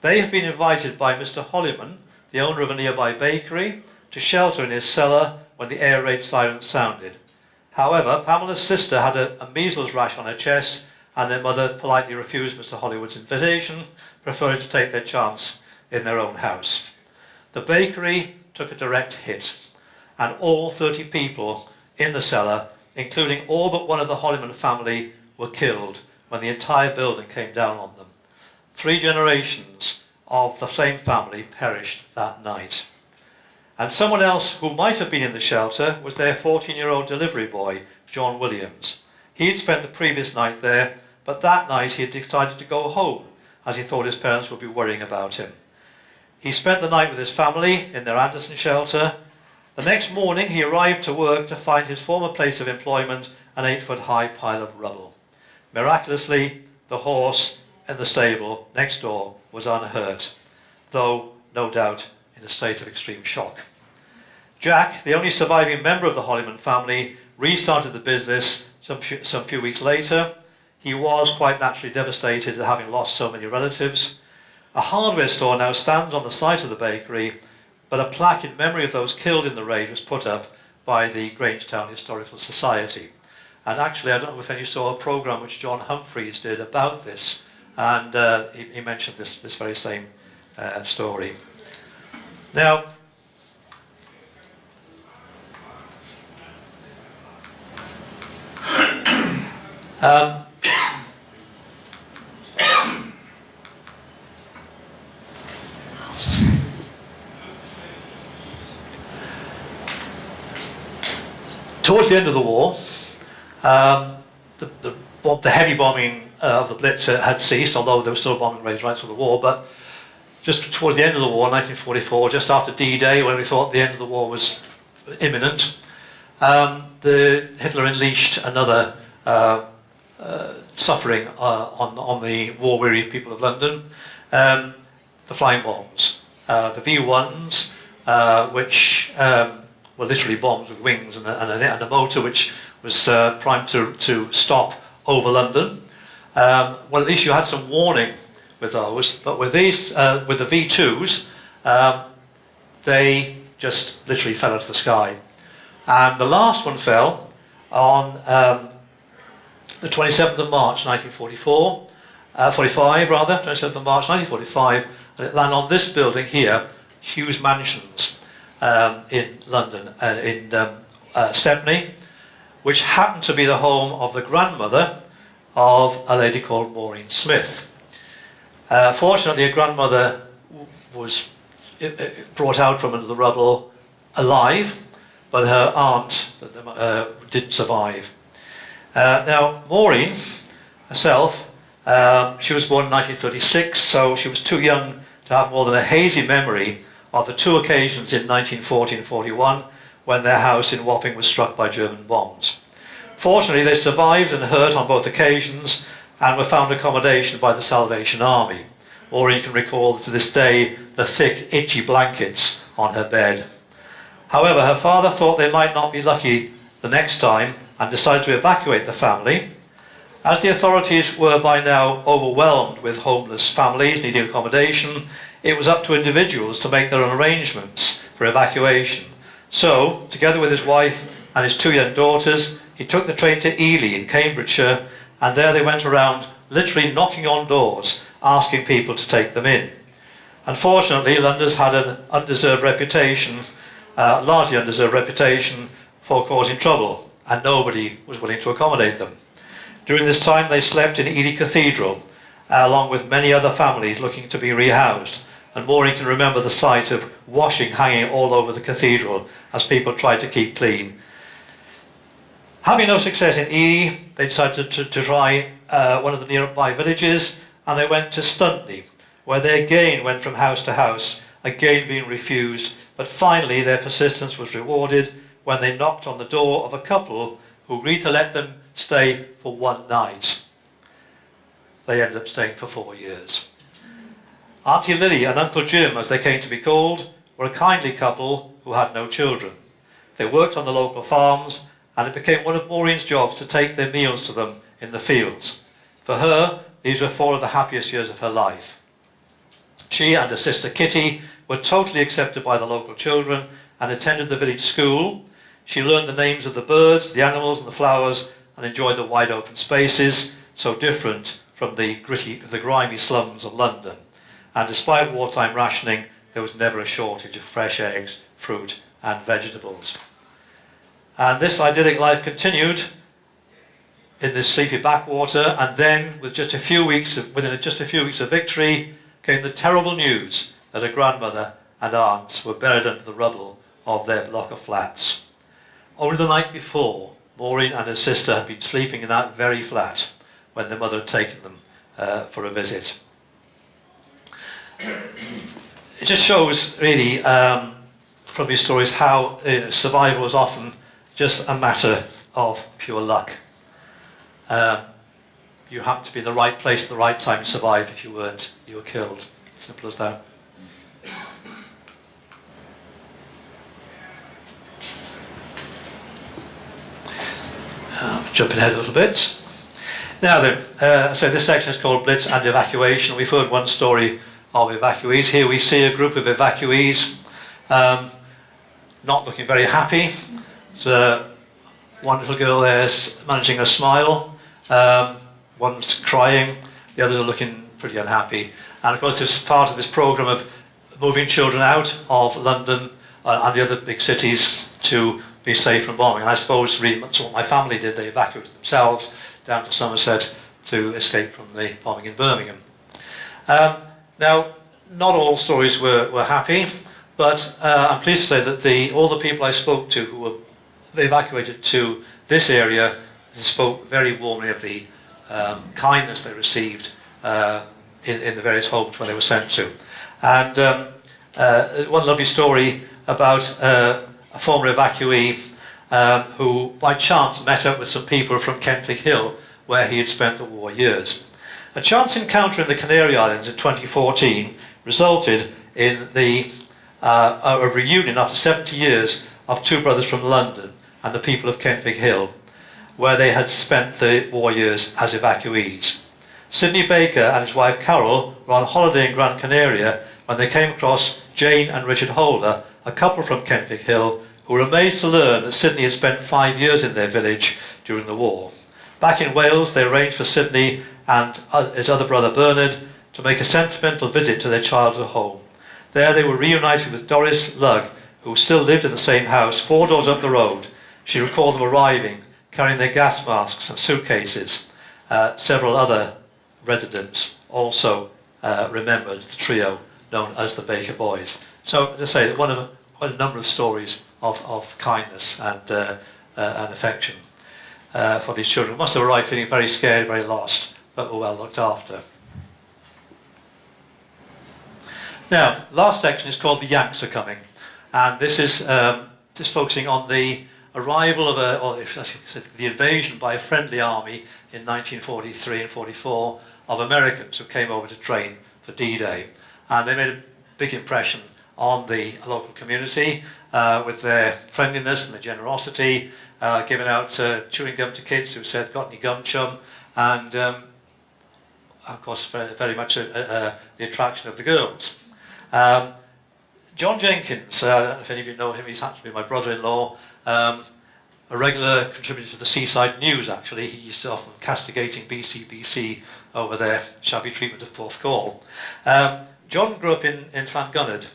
They have been invited by Mr. Holliman, the owner of a nearby bakery, to shelter in his cellar when the air raid sirens sounded. However, Pamela's sister had a measles rash on her chest, and their mother politely refused Mr. Hollywood's invitation, preferring to take their chance in their own house. The bakery took a direct hit, and all 30 people in the cellar, including all but one of the Holliman family, were killed when the entire building came down on them. 3 generations of the same family perished that night. And someone else who might have been in the shelter was their 14-year-old delivery boy, John Williams. He had spent the previous night there, but that night he had decided to go home, as he thought his parents would be worrying about him. He spent the night with his family in their Anderson shelter. The next morning he arrived to work to find his former place of employment an 8-foot-high pile of rubble. Miraculously, the horse in the stable next door was unhurt, though no doubt in a state of extreme shock. Jack, the only surviving member of the Holliman family, restarted the business some few weeks later. He was quite naturally devastated at having lost so many relatives. A hardware store now stands on the site of the bakery, but a plaque in memory of those killed in the raid was put up by the Grangetown Historical Society. And actually, I don't know if any saw a programme which John Humphreys did about this, and he mentioned this very same story. Now, towards the end of the war, the heavy bombing of the Blitz had ceased, although there were still bombing raids right through the war. But just towards the end of the war, 1944, just after D-Day, when we thought the end of the war was imminent, Hitler unleashed another suffering on the war-weary people of London, the flying bombs. The V-1s, which were literally bombs with wings and a motor which was primed to stop over London. Well, at least you had some warning with those, but with these, with the V2s, they just literally fell out of the sky. And the last one fell on the 27th of March 1945, 27th of March 1945, and it landed on this building here, Hughes Mansions in London, in Stepney, which happened to be the home of the grandmother of a lady called Maureen Smith. Fortunately, a grandmother was brought out from under the rubble alive, but her aunt didn't survive. Now, Maureen herself, she was born in 1936, so she was too young to have more than a hazy memory of the 2 occasions in 1940 and 41 when their house in Wapping was struck by German bombs. Fortunately, they survived and hurt on both occasions and were found accommodation by the Salvation Army. Maureen can recall to this day the thick, itchy blankets on her bed. However, her father thought they might not be lucky the next time and decided to evacuate the family. As the authorities were by now overwhelmed with homeless families needing accommodation, it was up to individuals to make their own arrangements for evacuation. So, together with his wife and his 2 young daughters, he took the train to Ely in Cambridgeshire, and there they went around literally knocking on doors, asking people to take them in. Unfortunately, London's had an undeserved reputation, largely undeserved reputation, for causing trouble, and nobody was willing to accommodate them. During this time, they slept in Ely Cathedral, along with many other families looking to be rehoused, and Maureen can remember the sight of washing hanging all over the cathedral as people tried to keep clean. Having no success in Ely, they decided to try one of the nearby villages, and they went to Stuntney, where they again went from house to house, again being refused, but finally their persistence was rewarded when they knocked on the door of a couple who agreed to let them stay for one night. They ended up staying for 4 years. Auntie Lily and Uncle Jim, as they came to be called, were a kindly couple who had no children. They worked on the local farms, and it became one of Maureen's jobs to take their meals to them in the fields. For her, these were 4 of the happiest years of her life. She and her sister Kitty were totally accepted by the local children and attended the village school. She learned the names of the birds, the animals and the flowers, and enjoyed the wide open spaces, so different from the grimy slums of London. And despite wartime rationing, there was never a shortage of fresh eggs, fruit and vegetables. And this idyllic life continued in this sleepy backwater, and then within just a few weeks of victory came the terrible news that her grandmother and aunts were buried under the rubble of their block of flats. Only the night before, Maureen and her sister had been sleeping in that very flat when their mother had taken them for a visit. It just shows really from these stories how survival is often just a matter of pure luck. You happen to be in the right place at the right time to survive. If you weren't, you were killed. Simple as that. Jumping ahead a little bit. Now then, so this section is called Blitz and Evacuation. We've heard one story of evacuees. Here we see a group of evacuees not looking very happy. So one little girl there is managing a smile, one's crying, the others are looking pretty unhappy. And of course this is part of this programme of moving children out of London and the other big cities to be safe from bombing. And I suppose really that's what my family did. They evacuated themselves down to Somerset to escape from the bombing in Birmingham. Now, not all stories were happy, but I'm pleased to say that all the people I spoke to who were evacuated to this area spoke very warmly of the kindness they received in the various homes where they were sent to. And one lovely story about a former evacuee who by chance met up with some people from Kenfig Hill where he had spent the war years. A chance encounter in the Canary Islands in 2014 resulted in a reunion after 70 years of 2 brothers from London and the people of Kenfig Hill, where they had spent the war years as evacuees. Sidney Baker and his wife Carol were on holiday in Gran Canaria when they came across Jane and Richard Holder, a couple from Kenfig Hill, who were amazed to learn that Sidney had spent 5 years in their village during the war. Back in Wales, they arranged for Sidney and his other brother Bernard to make a sentimental visit to their childhood home. There they were reunited with Doris Lugg, who still lived in the same house 4 doors up the road. She recalled them arriving, carrying their gas masks and suitcases. Several other residents also remembered the trio known as the Baker Boys. So, as I say, quite a number of stories of kindness and affection for these children, who must have arrived feeling very scared, very lost, but were well looked after. Now, the last section is called The Yanks Are Coming, and this is just focusing on the arrival of or if I should say, the invasion by a friendly army in 1943 and 44 of Americans who came over to train for D-Day, and they made a big impression on the local community with their friendliness and their generosity, giving out chewing gum to kids who said, "Got any gum, chum?" and of course very much the attraction of the girls. John Jenkins, I don't know if any of you know him, he's actually my brother-in-law, a regular contributor to the Seaside News, actually. He used to often castigating BCBC over their shabby treatment of Porthcawl. John grew up in Llangunnad,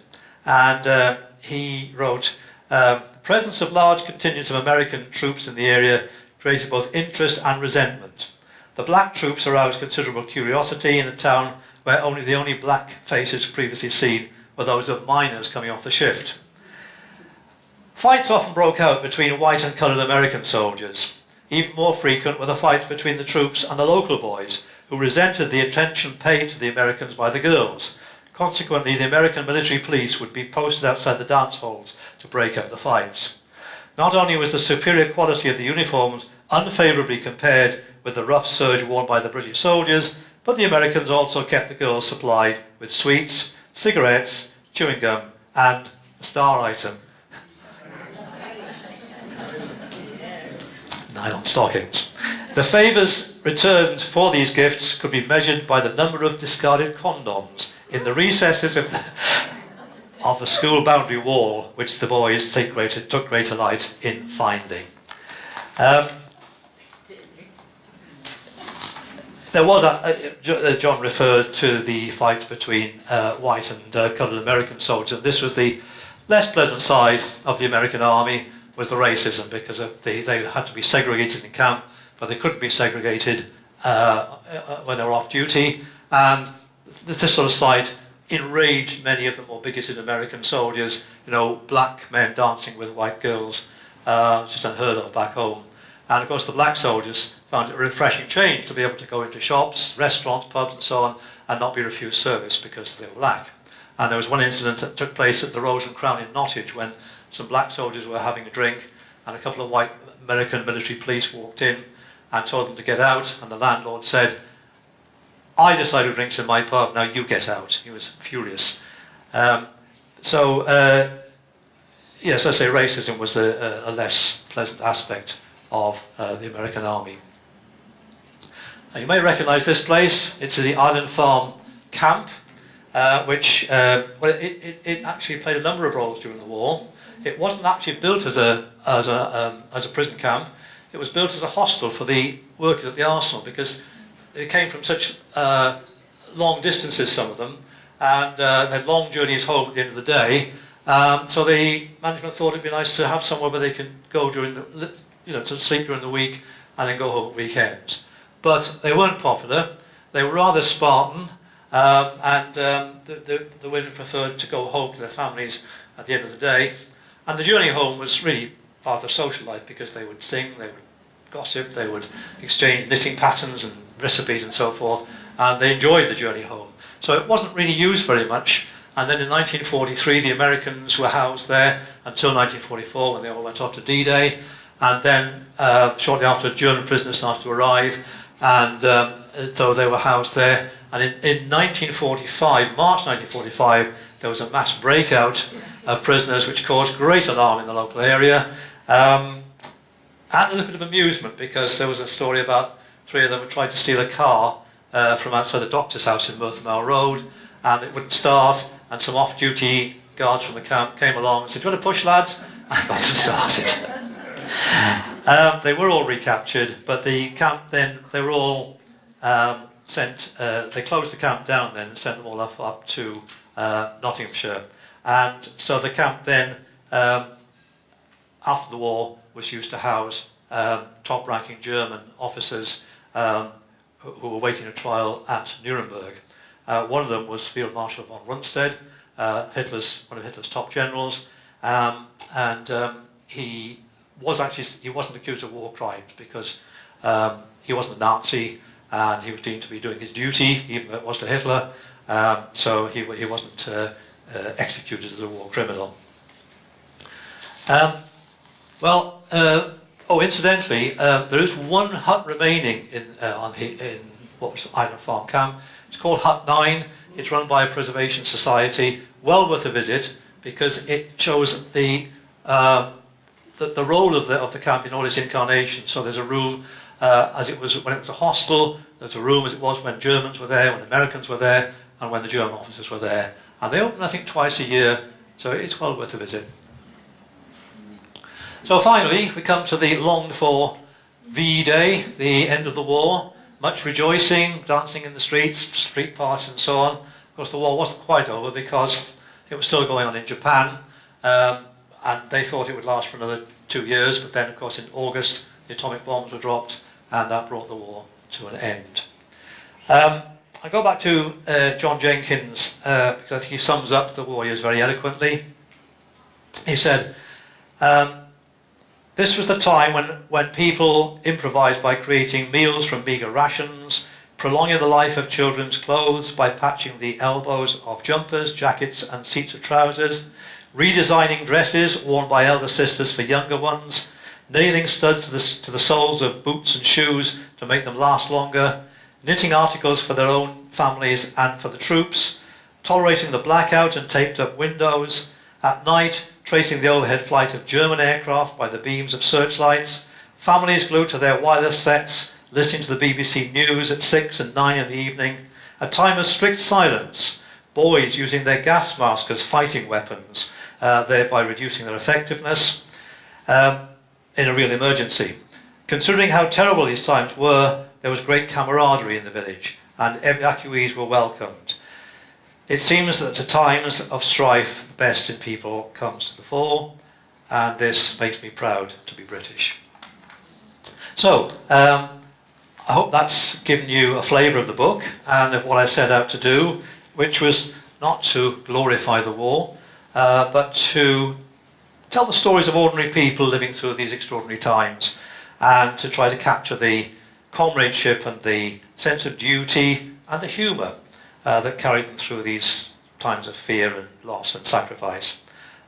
and he wrote, presence of large contingents of American troops in the area created both interest and resentment. The black troops aroused considerable curiosity in a town where the only black faces previously seen were those of miners coming off the shift. Fights often broke out between white and coloured American soldiers. Even more frequent were the fights between the troops and the local boys, who resented the attention paid to the Americans by the girls. Consequently, the American military police would be posted outside the dance halls to break up the fights. Not only was the superior quality of the uniforms unfavourably compared with the rough serge worn by the British soldiers, but the Americans also kept the girls supplied with sweets, cigarettes, chewing gum, and the star item, nylon stockings. The favours returned for these gifts could be measured by the number of discarded condoms in the recesses of the school boundary wall, which the boys took greater light in finding. There was John referred to the fights between white and coloured American soldiers. This was the less pleasant side of the American army, was the racism, because they had to be segregated in camp, but they couldn't be segregated when they were off duty. And this sort of sight enraged many of the more bigoted American soldiers. You know, black men dancing with white girls, just unheard of back home. And of course the black soldiers found it a refreshing change to be able to go into shops, restaurants, pubs and so on, and not be refused service because they were black. And there was one incident that took place at the Rose and Crown in Nottage when some black soldiers were having a drink and a couple of white American military police walked in and told them to get out, and the landlord said, "I decided drinks in my pub, now you get out." He was furious. Yes, I say racism was a less pleasant aspect of the American Army. Now, you may recognise this place. It's the Island Farm camp, which it actually played a number of roles during the war. It wasn't actually built as a prison camp. It was built as a hostel for the workers at the arsenal, because they came from such long distances, some of them, and they had long journeys home at the end of the day. So the management thought it'd be nice to have somewhere where they can go during the, to sleep during the week and then go home at weekends. But they weren't popular. They were rather Spartan, and the women preferred to go home to their families at the end of the day. And the journey home was really part of their social life, because they would sing, they would gossip, they would exchange knitting patterns and recipes and so forth, and they enjoyed the journey home. So it wasn't really used very much. And then in 1943 the Americans were housed there until 1944, when they all went off to D-Day. And then shortly after, German prisoners started to arrive, and so they were housed there. And in 1945, March 1945, there was a mass breakout of prisoners, which caused great alarm in the local area, and a little bit of amusement, because there was a story about 3 of them who tried to steal a car from outside the doctor's house in Merthyr Road, and it wouldn't start, and some off-duty guards from the camp came along and said, "Do you want to push, lads?" And got them started. They were all recaptured, but the camp then, they were all sent, they closed the camp down then and sent them all up to Nottinghamshire. And so the camp then, after the war, was used to house top-ranking German officers who were waiting a trial at Nuremberg. One of them was Field Marshal von Rundstedt, one of Hitler's top generals, and he wasn't accused of war crimes, because he wasn't a Nazi, and he was deemed to be doing his duty, even though it was to Hitler. So he wasn't executed as a war criminal. Incidentally, there is one hut remaining in what was Island Farm Camp. It's called Hut 9. It's run by a preservation society. Well worth a visit, because it shows the role of the camp in all its incarnations. So there's a room as it was when it was a hostel. There's a room as it was when Germans were there, when Americans were there, and when the German officers were there. And they open, I think, twice a year, so it's well worth a visit. So finally, we come to the longed-for V-Day, the end of the war. Much rejoicing, dancing in the streets, street parties and so on. Of course, the war wasn't quite over because it was still going on in Japan, and they thought it would last for another 2 years, but then, of course, in August, the atomic bombs were dropped, and that brought the war to an end. I go back to John Jenkins, because I think he sums up the warriors very eloquently. He said, this was the time when people improvised by creating meals from meagre rations, prolonging the life of children's clothes by patching the elbows of jumpers, jackets and seats of trousers, redesigning dresses worn by elder sisters for younger ones, nailing studs to the soles of boots and shoes to make them last longer, knitting articles for their own families and for the troops, tolerating the blackout and taped up windows, at night tracing the overhead flight of German aircraft by the beams of searchlights, families glued to their wireless sets, listening to the BBC News at 6 and 9 in the evening, a time of strict silence, boys using their gas masks as fighting weapons, thereby reducing their effectiveness in a real emergency. Considering how terrible these times were, there was great camaraderie in the village, and evacuees were welcomed. It seems that at times of strife, the best in people comes to the fore, and this makes me proud to be British. So, I hope that's given you a flavour of the book and of what I set out to do, which was not to glorify the war, but to tell the stories of ordinary people living through these extraordinary times, and to try to capture the comradeship and the sense of duty and the humour that carried them through these times of fear and loss and sacrifice.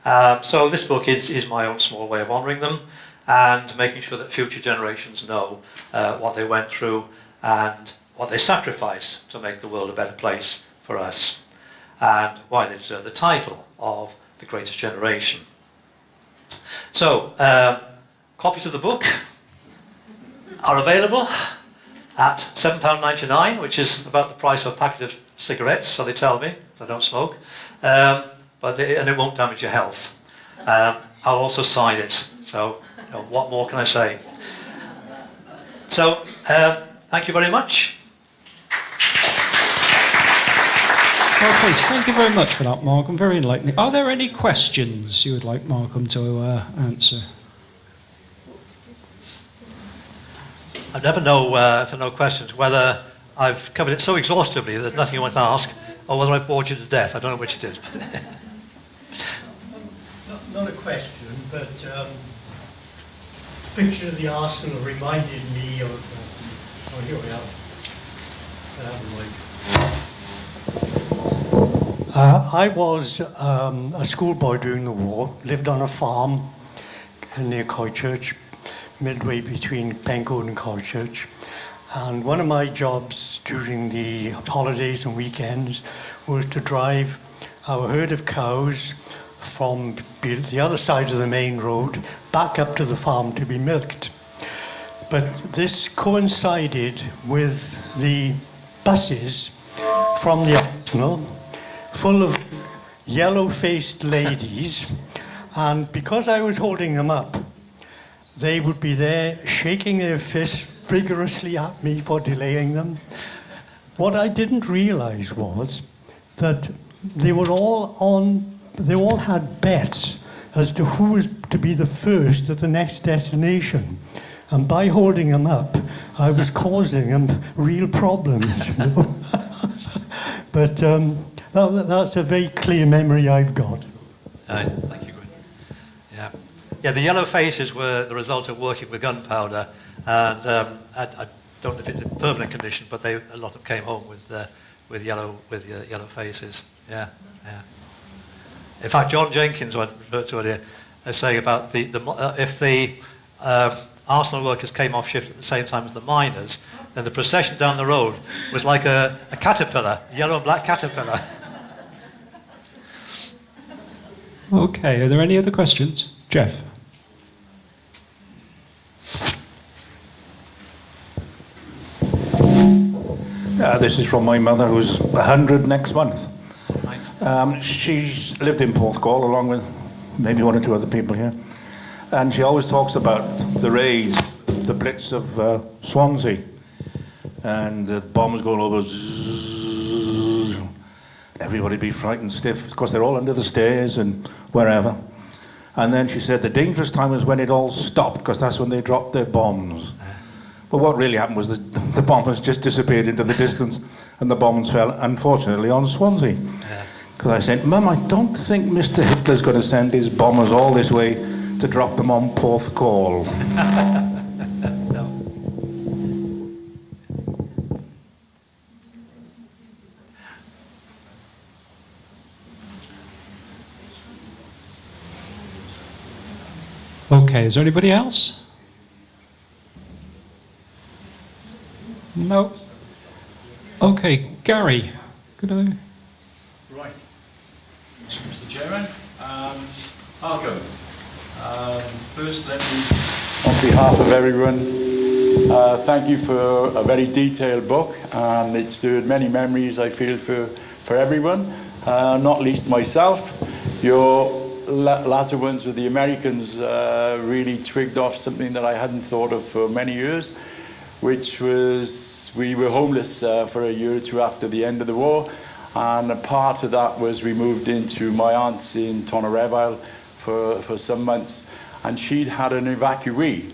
So this book is my own small way of honouring them and making sure that future generations know what they went through and what they sacrificed to make the world a better place for us, and why they deserve the title of the greatest generation. So, copies of the book are available at £7.99, which is about the price of a packet of cigarettes, so they tell me. I don't smoke, and it won't damage your health. I'll also sign it, so what more can I say? So, thank you very much. Okay, thank you very much for that, Malcolm. Very enlightening. Are there any questions you would like Malcolm to answer? I never know, if there are no questions, whether I've covered it so exhaustively that there's nothing you want to ask, or whether I bored you to death. I don't know which it is. Not a question, but picture of the Arsenal reminded me of... oh, here we are. I was a schoolboy during the war, lived on a farm near Christchurch, midway between Pencoed and Christchurch. And one of my jobs during the holidays and weekends was to drive our herd of cows from the other side of the main road back up to the farm to be milked. But this coincided with the buses from the Arsenal full of yellow-faced ladies, and because I was holding them up, they would be there shaking their fists vigorously at me for delaying them. What I didn't realise was that they all had bets as to who was to be the first at the next destination. And by holding them up, I was causing them real problems. But that's a very clear memory I've got. Thank you, Gwen. Yeah, the yellow faces were the result of working with gunpowder, and I don't know if it's a permanent condition, but a lot of them came home with yellow faces. Yeah. In fact, John Jenkins, who I referred to earlier, is saying about if the Arsenal workers came off shift at the same time as the miners, then the procession down the road was like a caterpillar, a yellow and black caterpillar. Okay, are there any other questions? Jeff? This is from my mother, who's 100 next month. Nice. She's lived in Porthcawl along with maybe one or two other people here. And she always talks about the raids, the Blitz of Swansea. And the bombs going over, zzz, everybody be frightened stiff. Of course, they're all under the stairs and wherever. And then she said the dangerous time was when it all stopped, because that's when they dropped their bombs. But what really happened was the bombers just disappeared into the distance, and the bombs fell, unfortunately, on Swansea. Because I said, Mum, I don't think Mr. Hitler's going to send his bombers all this way to drop them on Porthcawl. No. Okay, is there anybody else? No. Okay, Gary. Could I? Right. Mr. Chairman, I'll go. First, let me, on behalf of everyone, thank you for a very detailed book, and it stirred many memories, I feel, for everyone, not least myself. Your latter ones with the Americans really twigged off something that I hadn't thought of for many years, which was we were homeless for a year or two after the end of the war, and a part of that was we moved into my aunt's in Tonnereville for some months, and she'd had an evacuee.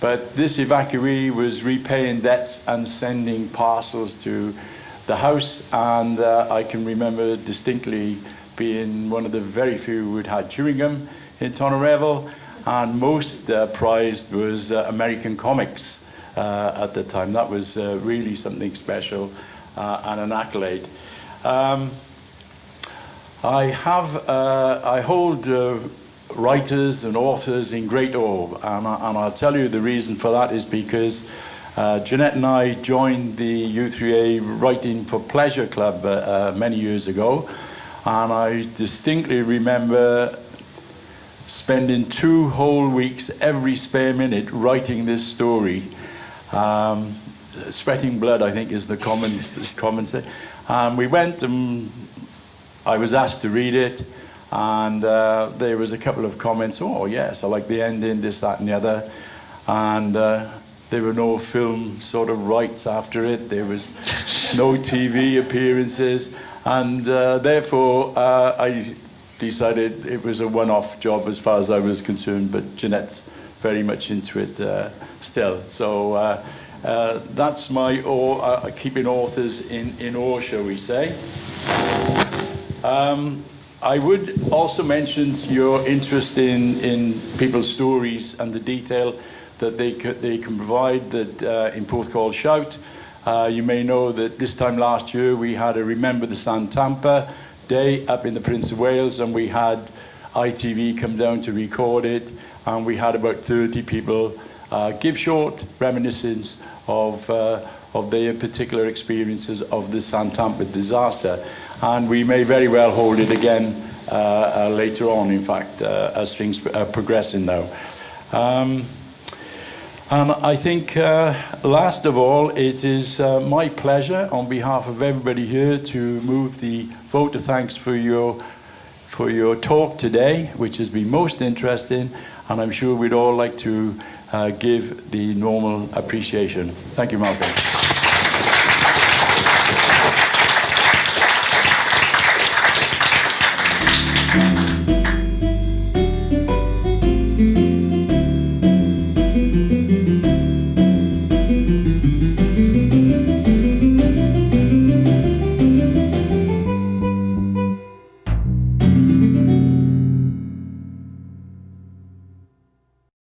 But this evacuee was repaying debts and sending parcels to the house, and I can remember distinctly being one of the very few who'd had chewing gum in Tonnereville, and most prized was American comics at the time. That was really something special and an accolade. I hold writers and authors in great awe, and I'll tell you the reason for that is because Jeanette and I joined the U3A Writing for Pleasure Club many years ago, and I distinctly remember spending 2 whole weeks every spare minute writing this story. Sweating blood, I think, is the common thing. And we went and I was asked to read it, and there was a couple of comments, oh yes, I like the ending, this, that and the other. And there were no film sort of rights after it, there was no TV appearances, and therefore I decided it was a one-off job as far as I was concerned, but Jeanette's very much into it still. So that's my keeping authors in awe, shall we say. I would also mention your interest in people's stories and the detail that they can provide that in Porthcawl Shout. You may know that this time last year we had a Remember the San Tampa Day up in the Prince of Wales, and we had ITV come down to record it, and we had about 30 people give short reminiscence of their particular experiences of the San Tampa disaster. And we may very well hold it again later on, in fact, as things are progressing now. And I think, last of all, it is my pleasure, on behalf of everybody here, to move the vote of thanks for your talk today, which has been most interesting, and I'm sure we'd all like to give the normal appreciation. Thank you, Malcolm.